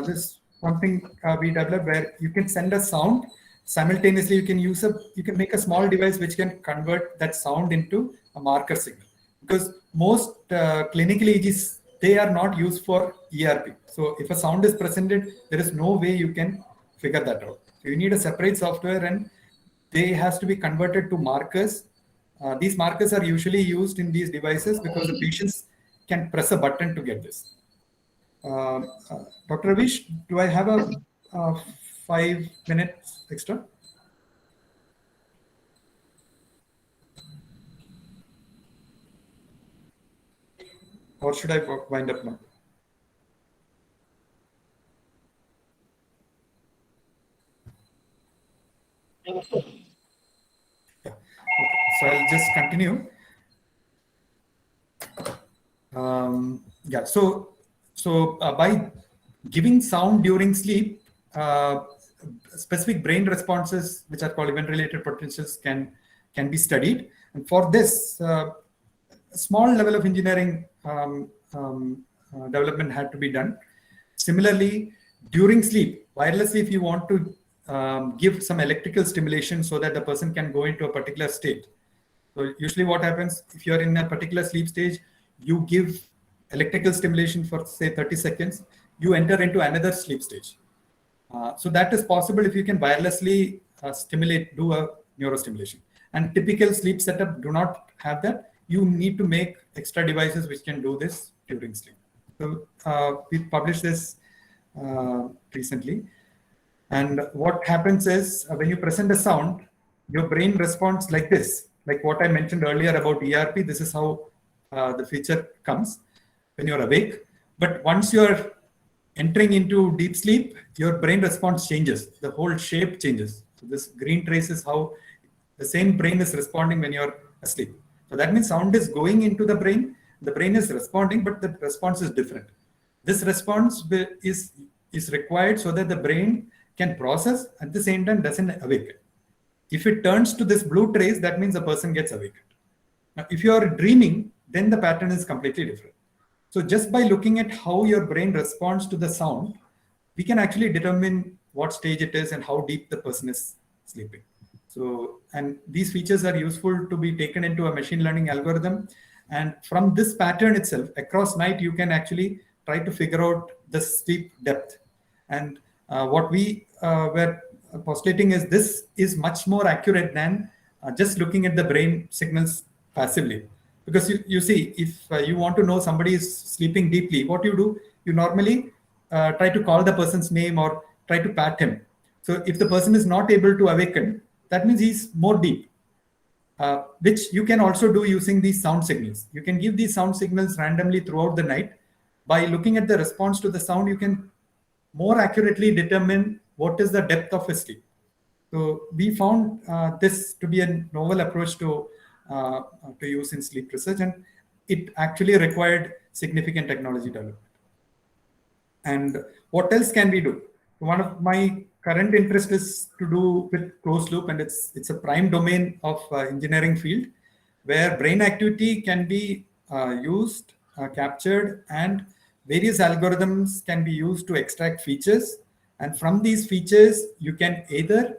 This one thing we developed where you can send a sound simultaneously. You can make a small device which can convert that sound into a marker signal, because most clinical EEGs, they are not used for ERP. So if a sound is presented, there is no way you can figure that out. So you need a separate software, and they has to be converted to markers. These markers are usually used in these devices because the patients can press a button to get this. Dr. Ravish, do I have a 5 minutes extra? Or should I wind up now? Yeah. So I'll just continue. Yeah. So by giving sound during sleep, specific brain responses, which are called event-related potentials, can be studied. And for this, a small level of engineering development had to be done. Similarly, during sleep, wirelessly, if you want to give some electrical stimulation so that the person can go into a particular state. So usually what happens, if you're in a particular sleep stage, you give electrical stimulation for say 30 seconds, you enter into another sleep stage. So that is possible if you can wirelessly do a neurostimulation. And typical sleep setup do not have that. You need to make extra devices which can do this during sleep. So we published this recently. And what happens is when you present a sound, your brain responds like this, like what I mentioned earlier about ERP. This is how the feature comes when you're awake. But once you're entering into deep sleep, your brain response changes. The whole shape changes. So this green trace is how the same brain is responding when you're asleep. So that means sound is going into the brain is responding, but the response is different. This response is required so that the brain can process, at the same time doesn't awaken. If it turns to this blue trace, that means the person gets awakened. Now, if you are dreaming, then the pattern is completely different. So just by looking at how your brain responds to the sound, we can actually determine what stage it is and how deep the person is sleeping. So, and these features are useful to be taken into a machine learning algorithm. And from this pattern itself, across night, you can actually try to figure out the sleep depth. And what we were postulating is this is much more accurate than just looking at the brain signals passively. Because you see, if you want to know somebody is sleeping deeply, what you do, you normally try to call the person's name or try to pat him. So if the person is not able to awaken, that means he's more deep, which you can also do using these sound signals. You can give these sound signals randomly throughout the night. By looking at the response to the sound, you can more accurately determine what is the depth of his sleep. So we found this to be a novel approach to use in sleep research, and it actually required significant technology development. And what else can we do? One of my current interest is to do with closed loop, and it's a prime domain of engineering field, where brain activity can be used, captured, and various algorithms can be used to extract features. And from these features, you can either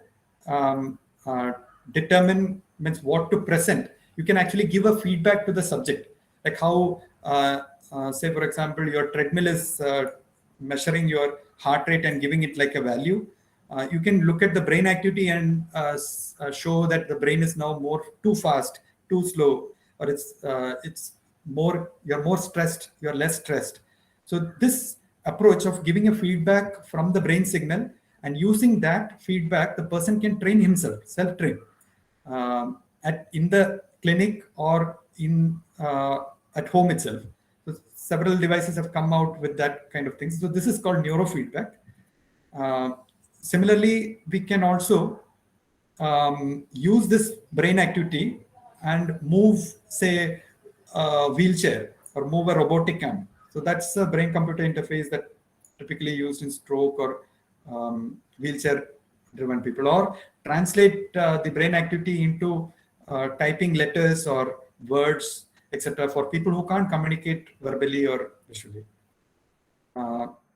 determine what to present. You can actually give a feedback to the subject, like how, say, for example, your treadmill is measuring your heart rate and giving it like a value. You can look at the brain activity and show that the brain is now more too fast, too slow, or it's more, you're more stressed, you're less stressed. So this approach of giving a feedback from the brain signal and using that feedback, the person can train himself, self-train, in the clinic or in at home itself. So several devices have come out with that kind of thing. So this is called neurofeedback. Similarly, we can also use this brain activity and move, say, a wheelchair or move a robotic arm. So that's a brain-computer interface that typically used in stroke or wheelchair-driven people, or translate the brain activity into typing letters or words, etc., for people who can't communicate verbally or visually.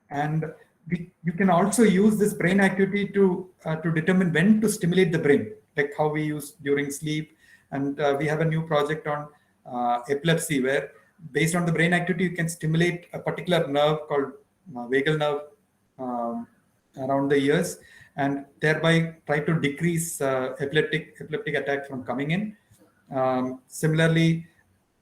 And you can also use this brain activity to determine when to stimulate the brain, like how we use during sleep. And we have a new project on epilepsy, where based on the brain activity, you can stimulate a particular nerve called vagal nerve around the ears, and thereby try to decrease epileptic attack from coming in. Similarly,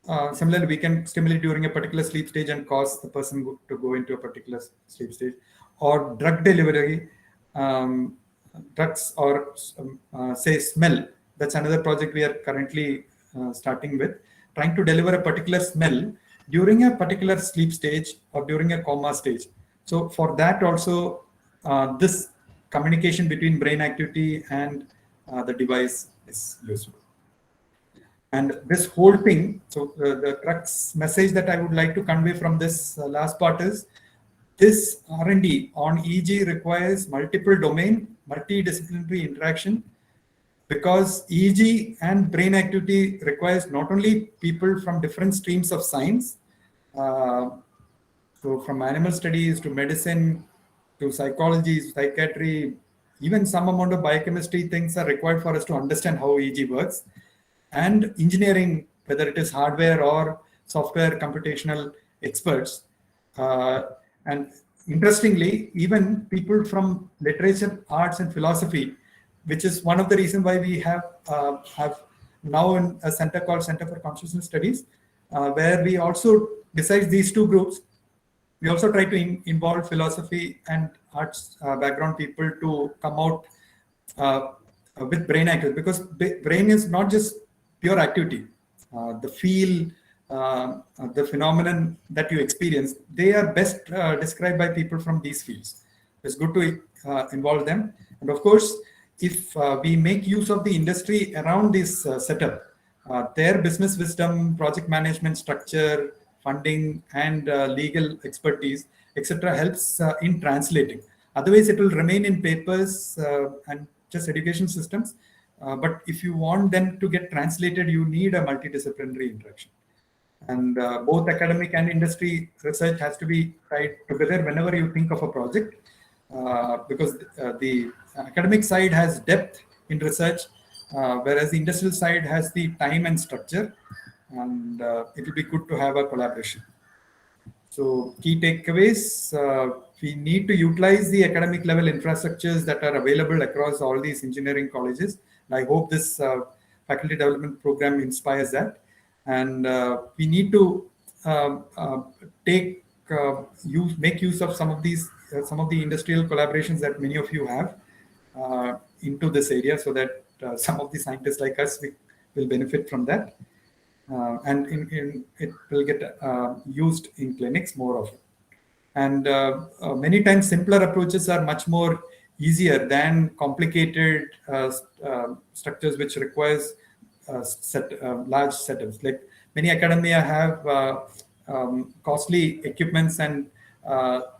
we can stimulate during a particular sleep stage and cause the person to go into a particular sleep stage. Or drug delivery, drugs, or say smell. That's another project we are currently starting with, trying to deliver a particular smell during a particular sleep stage or during a coma stage. So for that also, this communication between brain activity and the device is useful. And this whole thing, so the crux message that I would like to convey from this last part is, this R&D on EEG requires multiple domain, multidisciplinary interaction, because EEG and brain activity requires not only people from different streams of science, so from animal studies to medicine to psychology, psychiatry, even some amount of biochemistry things are required for us to understand how EEG works, and engineering, whether it is hardware or software computational experts. And interestingly, even people from literature, arts, and philosophy, which is one of the reasons why we have now a center called Center for Consciousness Studies, where we also, besides these two groups, We also try to involve philosophy and arts background people to come out with brain actors, because brain is not just pure activity. The feel, the phenomenon that you experience, they are best described by people from these fields. It's good to involve them. And of course, if we make use of the industry around this setup, their business wisdom, project management structure, funding, and legal expertise, etc., helps in translating. Otherwise, it will remain in papers and just education systems. But if you want them to get translated, you need a multidisciplinary interaction. And both academic and industry research has to be tied together whenever you think of a project, because the academic side has depth in research, whereas the industrial side has the time and structure, and it will be good to have a collaboration. So key takeaways, we need to utilize the academic level infrastructures that are available across all these engineering colleges. And I hope this faculty development program inspires that. And we need to make use of some of the industrial collaborations that many of you have into this area, so that some of the scientists like us will benefit from that. And it will get used in clinics more often. And many times simpler approaches are much more easier than complicated structures which requires large setups. Like many academia have costly equipments and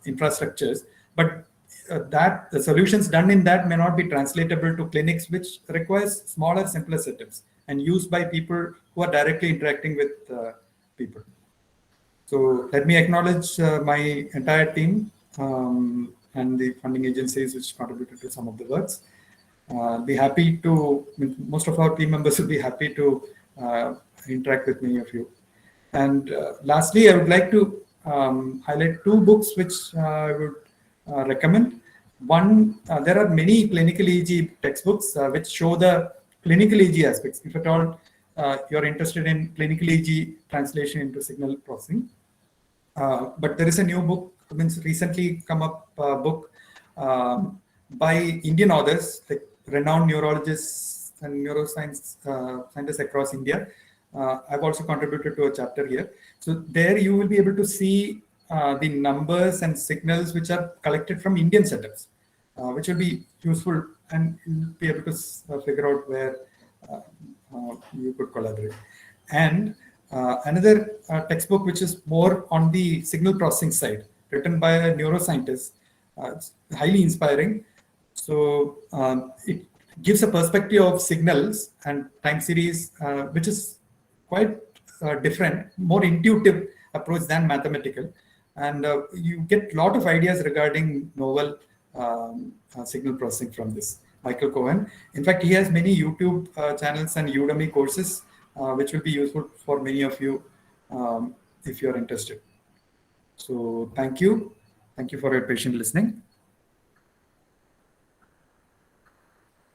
infrastructures, but that the solutions done in that may not be translatable to clinics, which requires smaller, simpler setups and used by people who are directly interacting with people. So let me acknowledge my entire team and the funding agencies which contributed to some of the works. Be happy to, most of our team members will be happy to interact with many of you. And lastly, I would like to highlight two books which I would recommend. One, there are many clinical EEG textbooks which show the clinical EEG aspects, if at all you're interested in clinical EEG translation into signal processing. But there is a new book, recently come up book by Indian authors, like renowned neurologists and neuroscience scientists across India. I've also contributed to a chapter here. So there you will be able to see the numbers and signals which are collected from Indian setups, which will be useful, and you'll be able to figure out where you could collaborate. And another textbook which is more on the signal processing side, written by a neuroscientist, it's highly inspiring. So it gives a perspective of signals and time series, which is quite different, more intuitive approach than mathematical. And you get a lot of ideas regarding novel signal processing from this. Michael Cohen. In fact, he has many YouTube channels and Udemy courses, which will be useful for many of you if you're interested. So thank you. Thank you for your patient listening.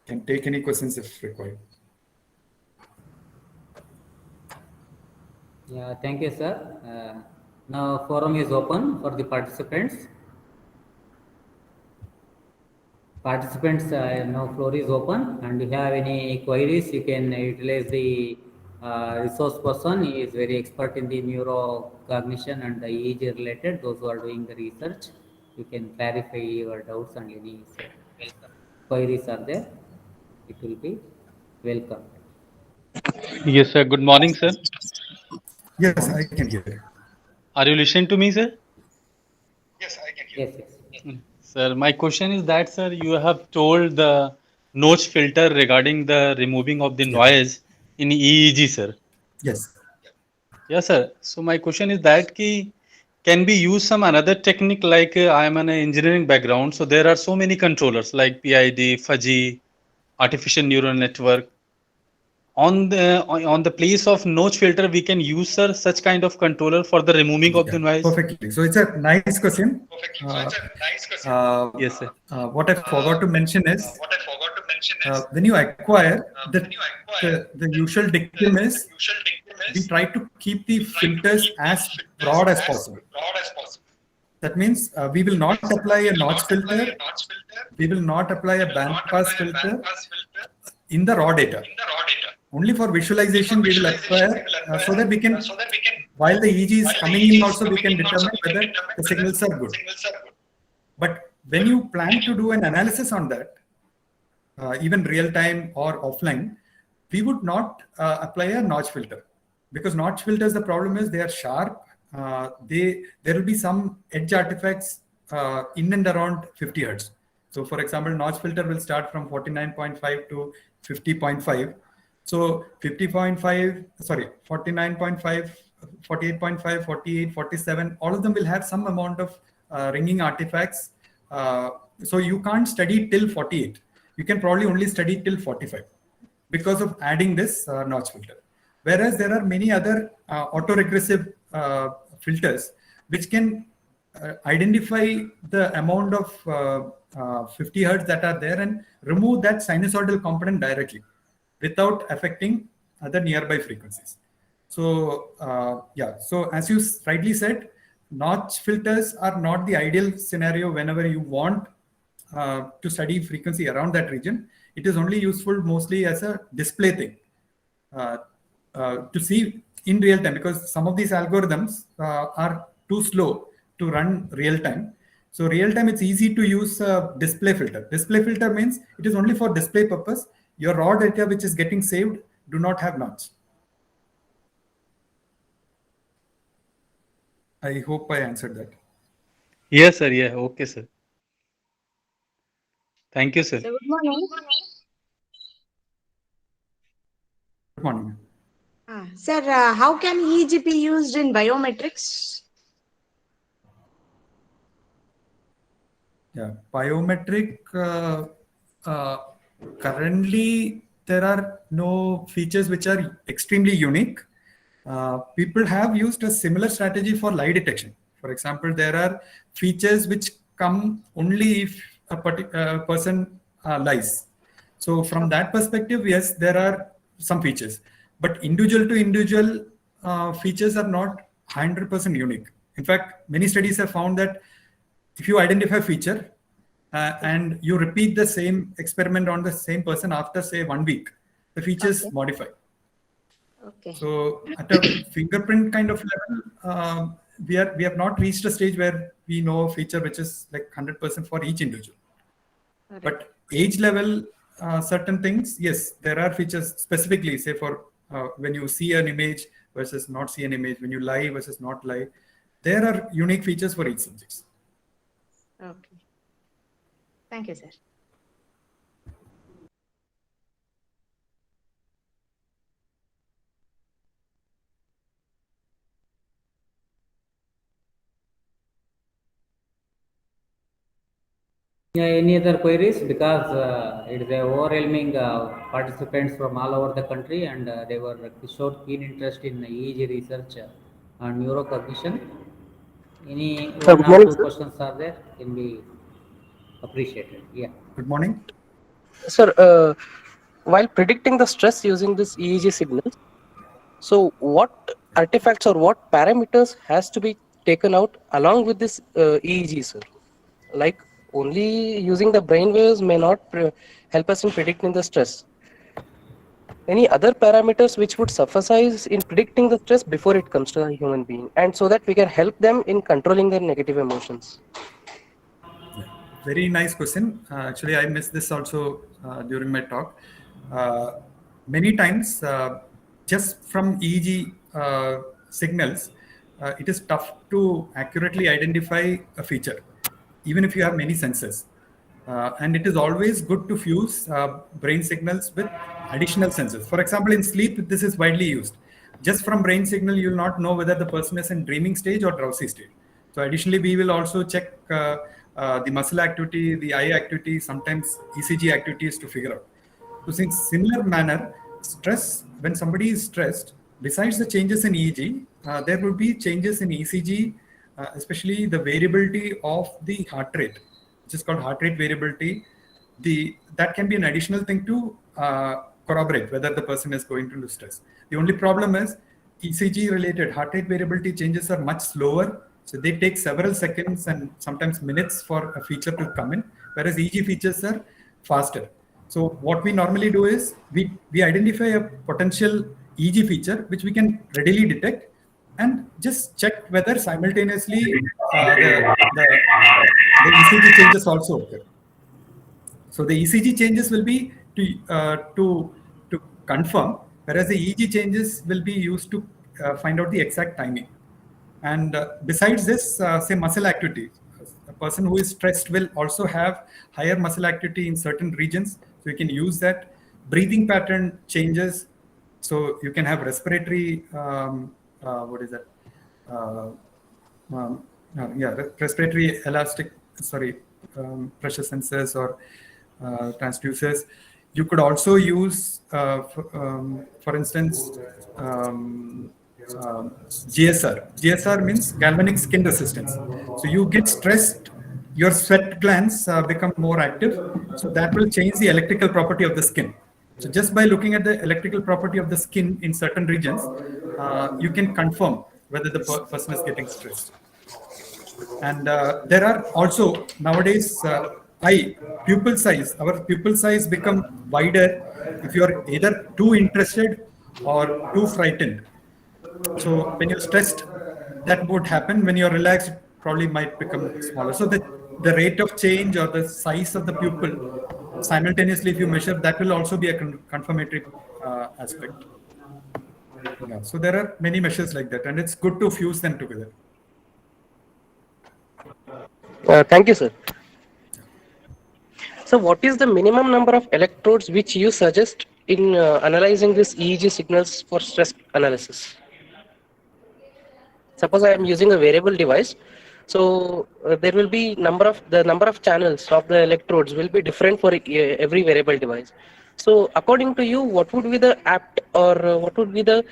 Can take any questions if required. Yeah, thank you, sir. Now forum is open for the participants. Participants, now floor is open, and if you have any queries, you can utilize the resource person. He is very expert in the neurocognition and the EEG related. Those who are doing the research, you can clarify your doubts and any queries are there. It will be welcome. Yes, sir. Good morning, sir. Yes, I can hear you. Are you listening to me, sir? Yes, I can hear you. Yes. Sir, my question is that, sir, you have told the notch filter regarding the removing of the noise in EEG, sir. Yes. Yes, sir. So my question is that can we use some another technique, like I am an engineering background, so there are so many controllers like PID, fuzzy, artificial neural network. On the place of notch filter, we can use, sir, such kind of controller for the removing of the noise. Perfectly. So it's a nice question. Yes, sir. What I forgot to mention is when you acquire the usual dictum is we try to keep the filters as broad as possible. That means we will not apply a notch filter. We will not apply a bandpass filter in the raw data. Only for visualization we will apply so that we can, while the EEG is coming in also, we can determine whether the signals are good. But when you plan to do an analysis on that, even real time or offline, we would not apply a notch filter, because notch filters, the problem is they are sharp. There will be some edge artifacts in and around 50 hertz. So for example, notch filter will start from 49.5 to 50.5. So 50.5, sorry, 49.5, 48.5, 48, 47, all of them will have some amount of ringing artifacts. So you can't study till 48. You can probably only study till 45 because of adding this notch filter. Whereas there are many other autoregressive filters which can identify the amount of 50 hertz that are there and remove that sinusoidal component directly without affecting other nearby frequencies. So yeah, so as you rightly said, notch filters are not the ideal scenario whenever you want to study frequency around that region. It is only useful mostly as a display thing to see in real time, because some of these algorithms are too slow to run real time. So real time, it's easy to use a display filter. Display filter means it is only for display purpose. Your raw data which is getting saved do not have notch. I hope I answered that. Yes, sir. Yeah. Okay, sir. Thank you, sir. So good morning. Good morning. Sir, how can EEG be used in biometrics? Yeah, biometric, currently there are no features which are extremely unique. People have used a similar strategy for lie detection. For example, there are features which come only if a particular person lies. So from that perspective, yes, there are some features, but individual to individual features are not 100% unique. In fact, many studies have found that if you identify a feature and you repeat the same experiment on the same person after, say, 1 week, the features modify. Okay. So at a fingerprint kind of level, we have not reached a stage where we know a feature which is like 100% for each individual. Right. But age level, certain things, yes, there are features specifically, say for when you see an image versus not see an image, when you lie versus not lie, there are unique features for each subject. Okay. Thank you, sir. Yeah, any other queries? Because it is a overwhelming participants from all over the country, and they were showed keen interest in EEG research on neurocognition. Any Sir, one good or morning, two sir. questions are there? Can be appreciated. Yeah. Good morning. Sir, while predicting the stress using this EEG signals, so what artifacts or what parameters has to be taken out along with this EEG, sir? Like only using the brain waves may not help us in predicting the stress. Any other parameters which would suffice in predicting the stress before it comes to a human being, and so that we can help them in controlling their negative emotions? Very nice question. Actually, I missed this also during my talk. Many times, just from EEG signals, it is tough to accurately identify a feature, even if you have many sensors. And it is always good to fuse brain signals with additional sensors. For example, in sleep, this is widely used. Just from brain signal, you will not know whether the person is in dreaming stage or drowsy stage. So additionally, we will also check the muscle activity, the eye activity, sometimes ECG activities to figure out. So in similar manner, stress, when somebody is stressed, besides the changes in EEG, there would be changes in ECG, especially the variability of the heart rate, which is called heart rate variability. That can be an additional thing to corroborate whether the person is going through stress. The only problem is ECG related heart rate variability changes are much slower So they take several seconds and sometimes minutes for a feature to come in, whereas EEG features are faster. So what we normally do is we identify a potential EEG feature which we can readily detect and just check whether simultaneously the ECG changes also occur. So the ECG changes will be to confirm, whereas the EEG changes will be used to find out the exact timing. And besides this, say muscle activity, a person who is stressed will also have higher muscle activity in certain regions. So you can use that. Breathing pattern changes. So you can have respiratory, what is that? Respiratory elastic, pressure sensors or transducers. You could also use, for instance, GSR. GSR means galvanic skin resistance. So you get stressed, your sweat glands become more active. So that will change the electrical property of the skin. So just by looking at the electrical property of the skin in certain regions, you can confirm whether the person is getting stressed. And there are also nowadays pupil size. Our pupil size become wider if you are either too interested or too frightened. So when you're stressed, that would happen. When you're relaxed, it probably might become smaller. So the rate of change or the size of the pupil simultaneously, if you measure, that will also be a confirmatory aspect. Yeah, so there are many measures like that, and it's good to fuse them together. Thank you, sir. So what is the minimum number of electrodes which you suggest in analyzing these EEG signals for stress analysis? Suppose I am using a variable device, so there will be the number of channels of the electrodes will be different for every variable device. So according to you, what would be the apt or what would be the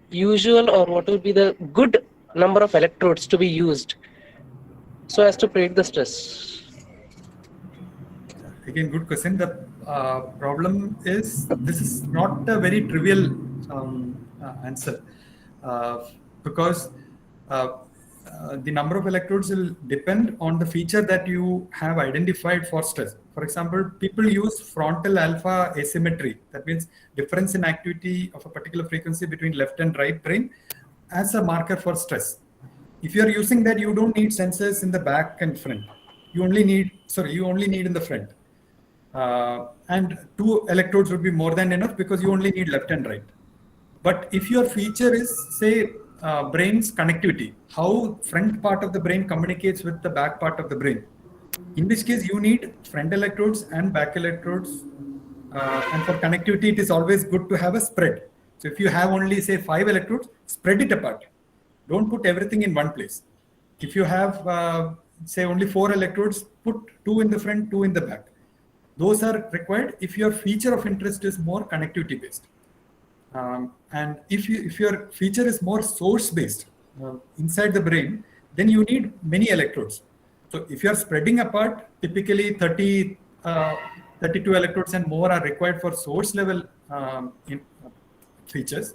usual or what would be the good number of electrodes to be used so as to predict the stress? Again, good question. The problem is this is not a very trivial answer because the number of electrodes will depend on the feature that you have identified for stress. For example, people use frontal alpha asymmetry. That means difference in activity of a particular frequency between left and right brain as a marker for stress. If you are using that, you don't need sensors in the back and front. You only need in the front. And 2 electrodes would be more than enough because you only need left and right. But if your feature is, say, brain's connectivity, how front part of the brain communicates with the back part of the brain, in which case you need front electrodes and back electrodes. And for connectivity, it is always good to have a spread. So if you have only, say, 5 electrodes, spread it apart. Don't put everything in one place. If you have, say, only 4 electrodes, put 2 in the front, 2 in the back. Those are required if your feature of interest is more connectivity based. And if your feature is more source based inside the brain, then you need many electrodes. So if you are spreading apart, typically 32 electrodes and more are required for source level features.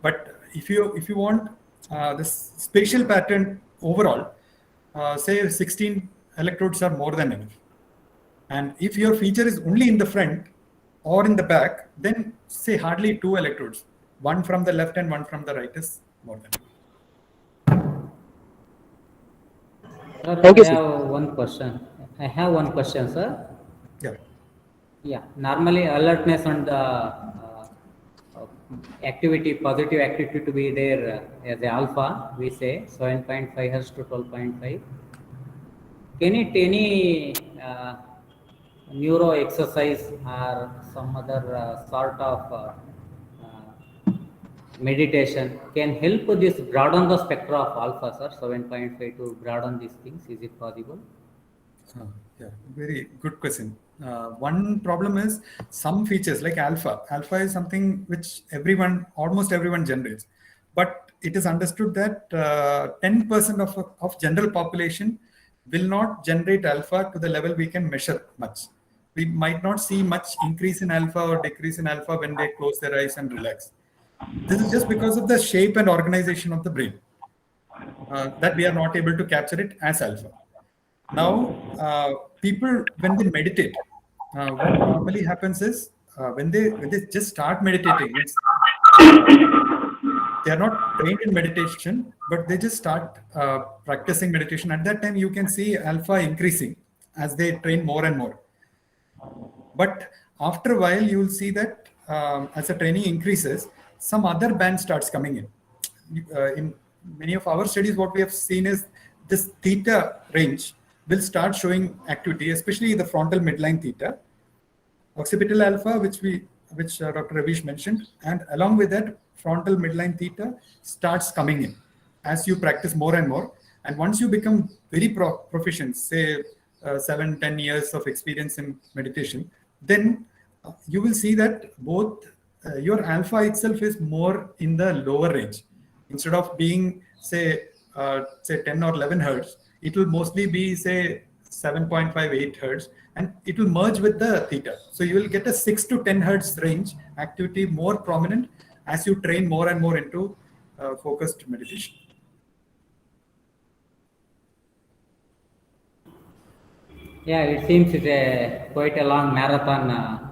But if you want this spatial pattern overall, say 16 electrodes are more than enough. And if your feature is only in the front or in the back, then say hardly 2 electrodes. 1 from the left and 1 from the right is more than enough. Sir, Thank you, I sir. have one question. I have one question, sir. Yeah. Yeah, normally alertness and activity, positive activity to be there as a alpha, we say 7.5 Hz to 12.5. Can it any neuro exercise or some other sort of meditation can help this broaden the spectrum of alpha, sir, 7.5 to broaden these things? Is it possible? Yeah, very good question. One problem is some features like alpha. Alpha is something which almost everyone generates, but it is understood that 10% of general population will not generate alpha to the level we can measure much. We might not see much increase in alpha or decrease in alpha when they close their eyes and relax. This is just because of the shape and organization of the brain. that we are not able to capture it as alpha. Now, people, when they meditate, what normally happens is when they just start meditating, means they are not trained in meditation, but they just start practicing meditation. At that time, you can see alpha increasing as they train more and more. But after a while, you will see that as the training increases, some other band starts coming in. In many of our studies, what we have seen is this theta range will start showing activity, especially the frontal midline theta, occipital alpha, which Dr. Ravish mentioned, and along with that, frontal midline theta starts coming in as you practice more and more. And once you become very proficient, say 7-10 years of experience in meditation, then you will see that both your alpha itself is more in the lower range. Instead of being say 10 or 11 hertz, it will mostly be say 7.58 hertz, and it will merge with the theta. So you will get a 6 to 10 hertz range activity more prominent as you train more and more into focused meditation. Yeah, it seems it's quite a long marathon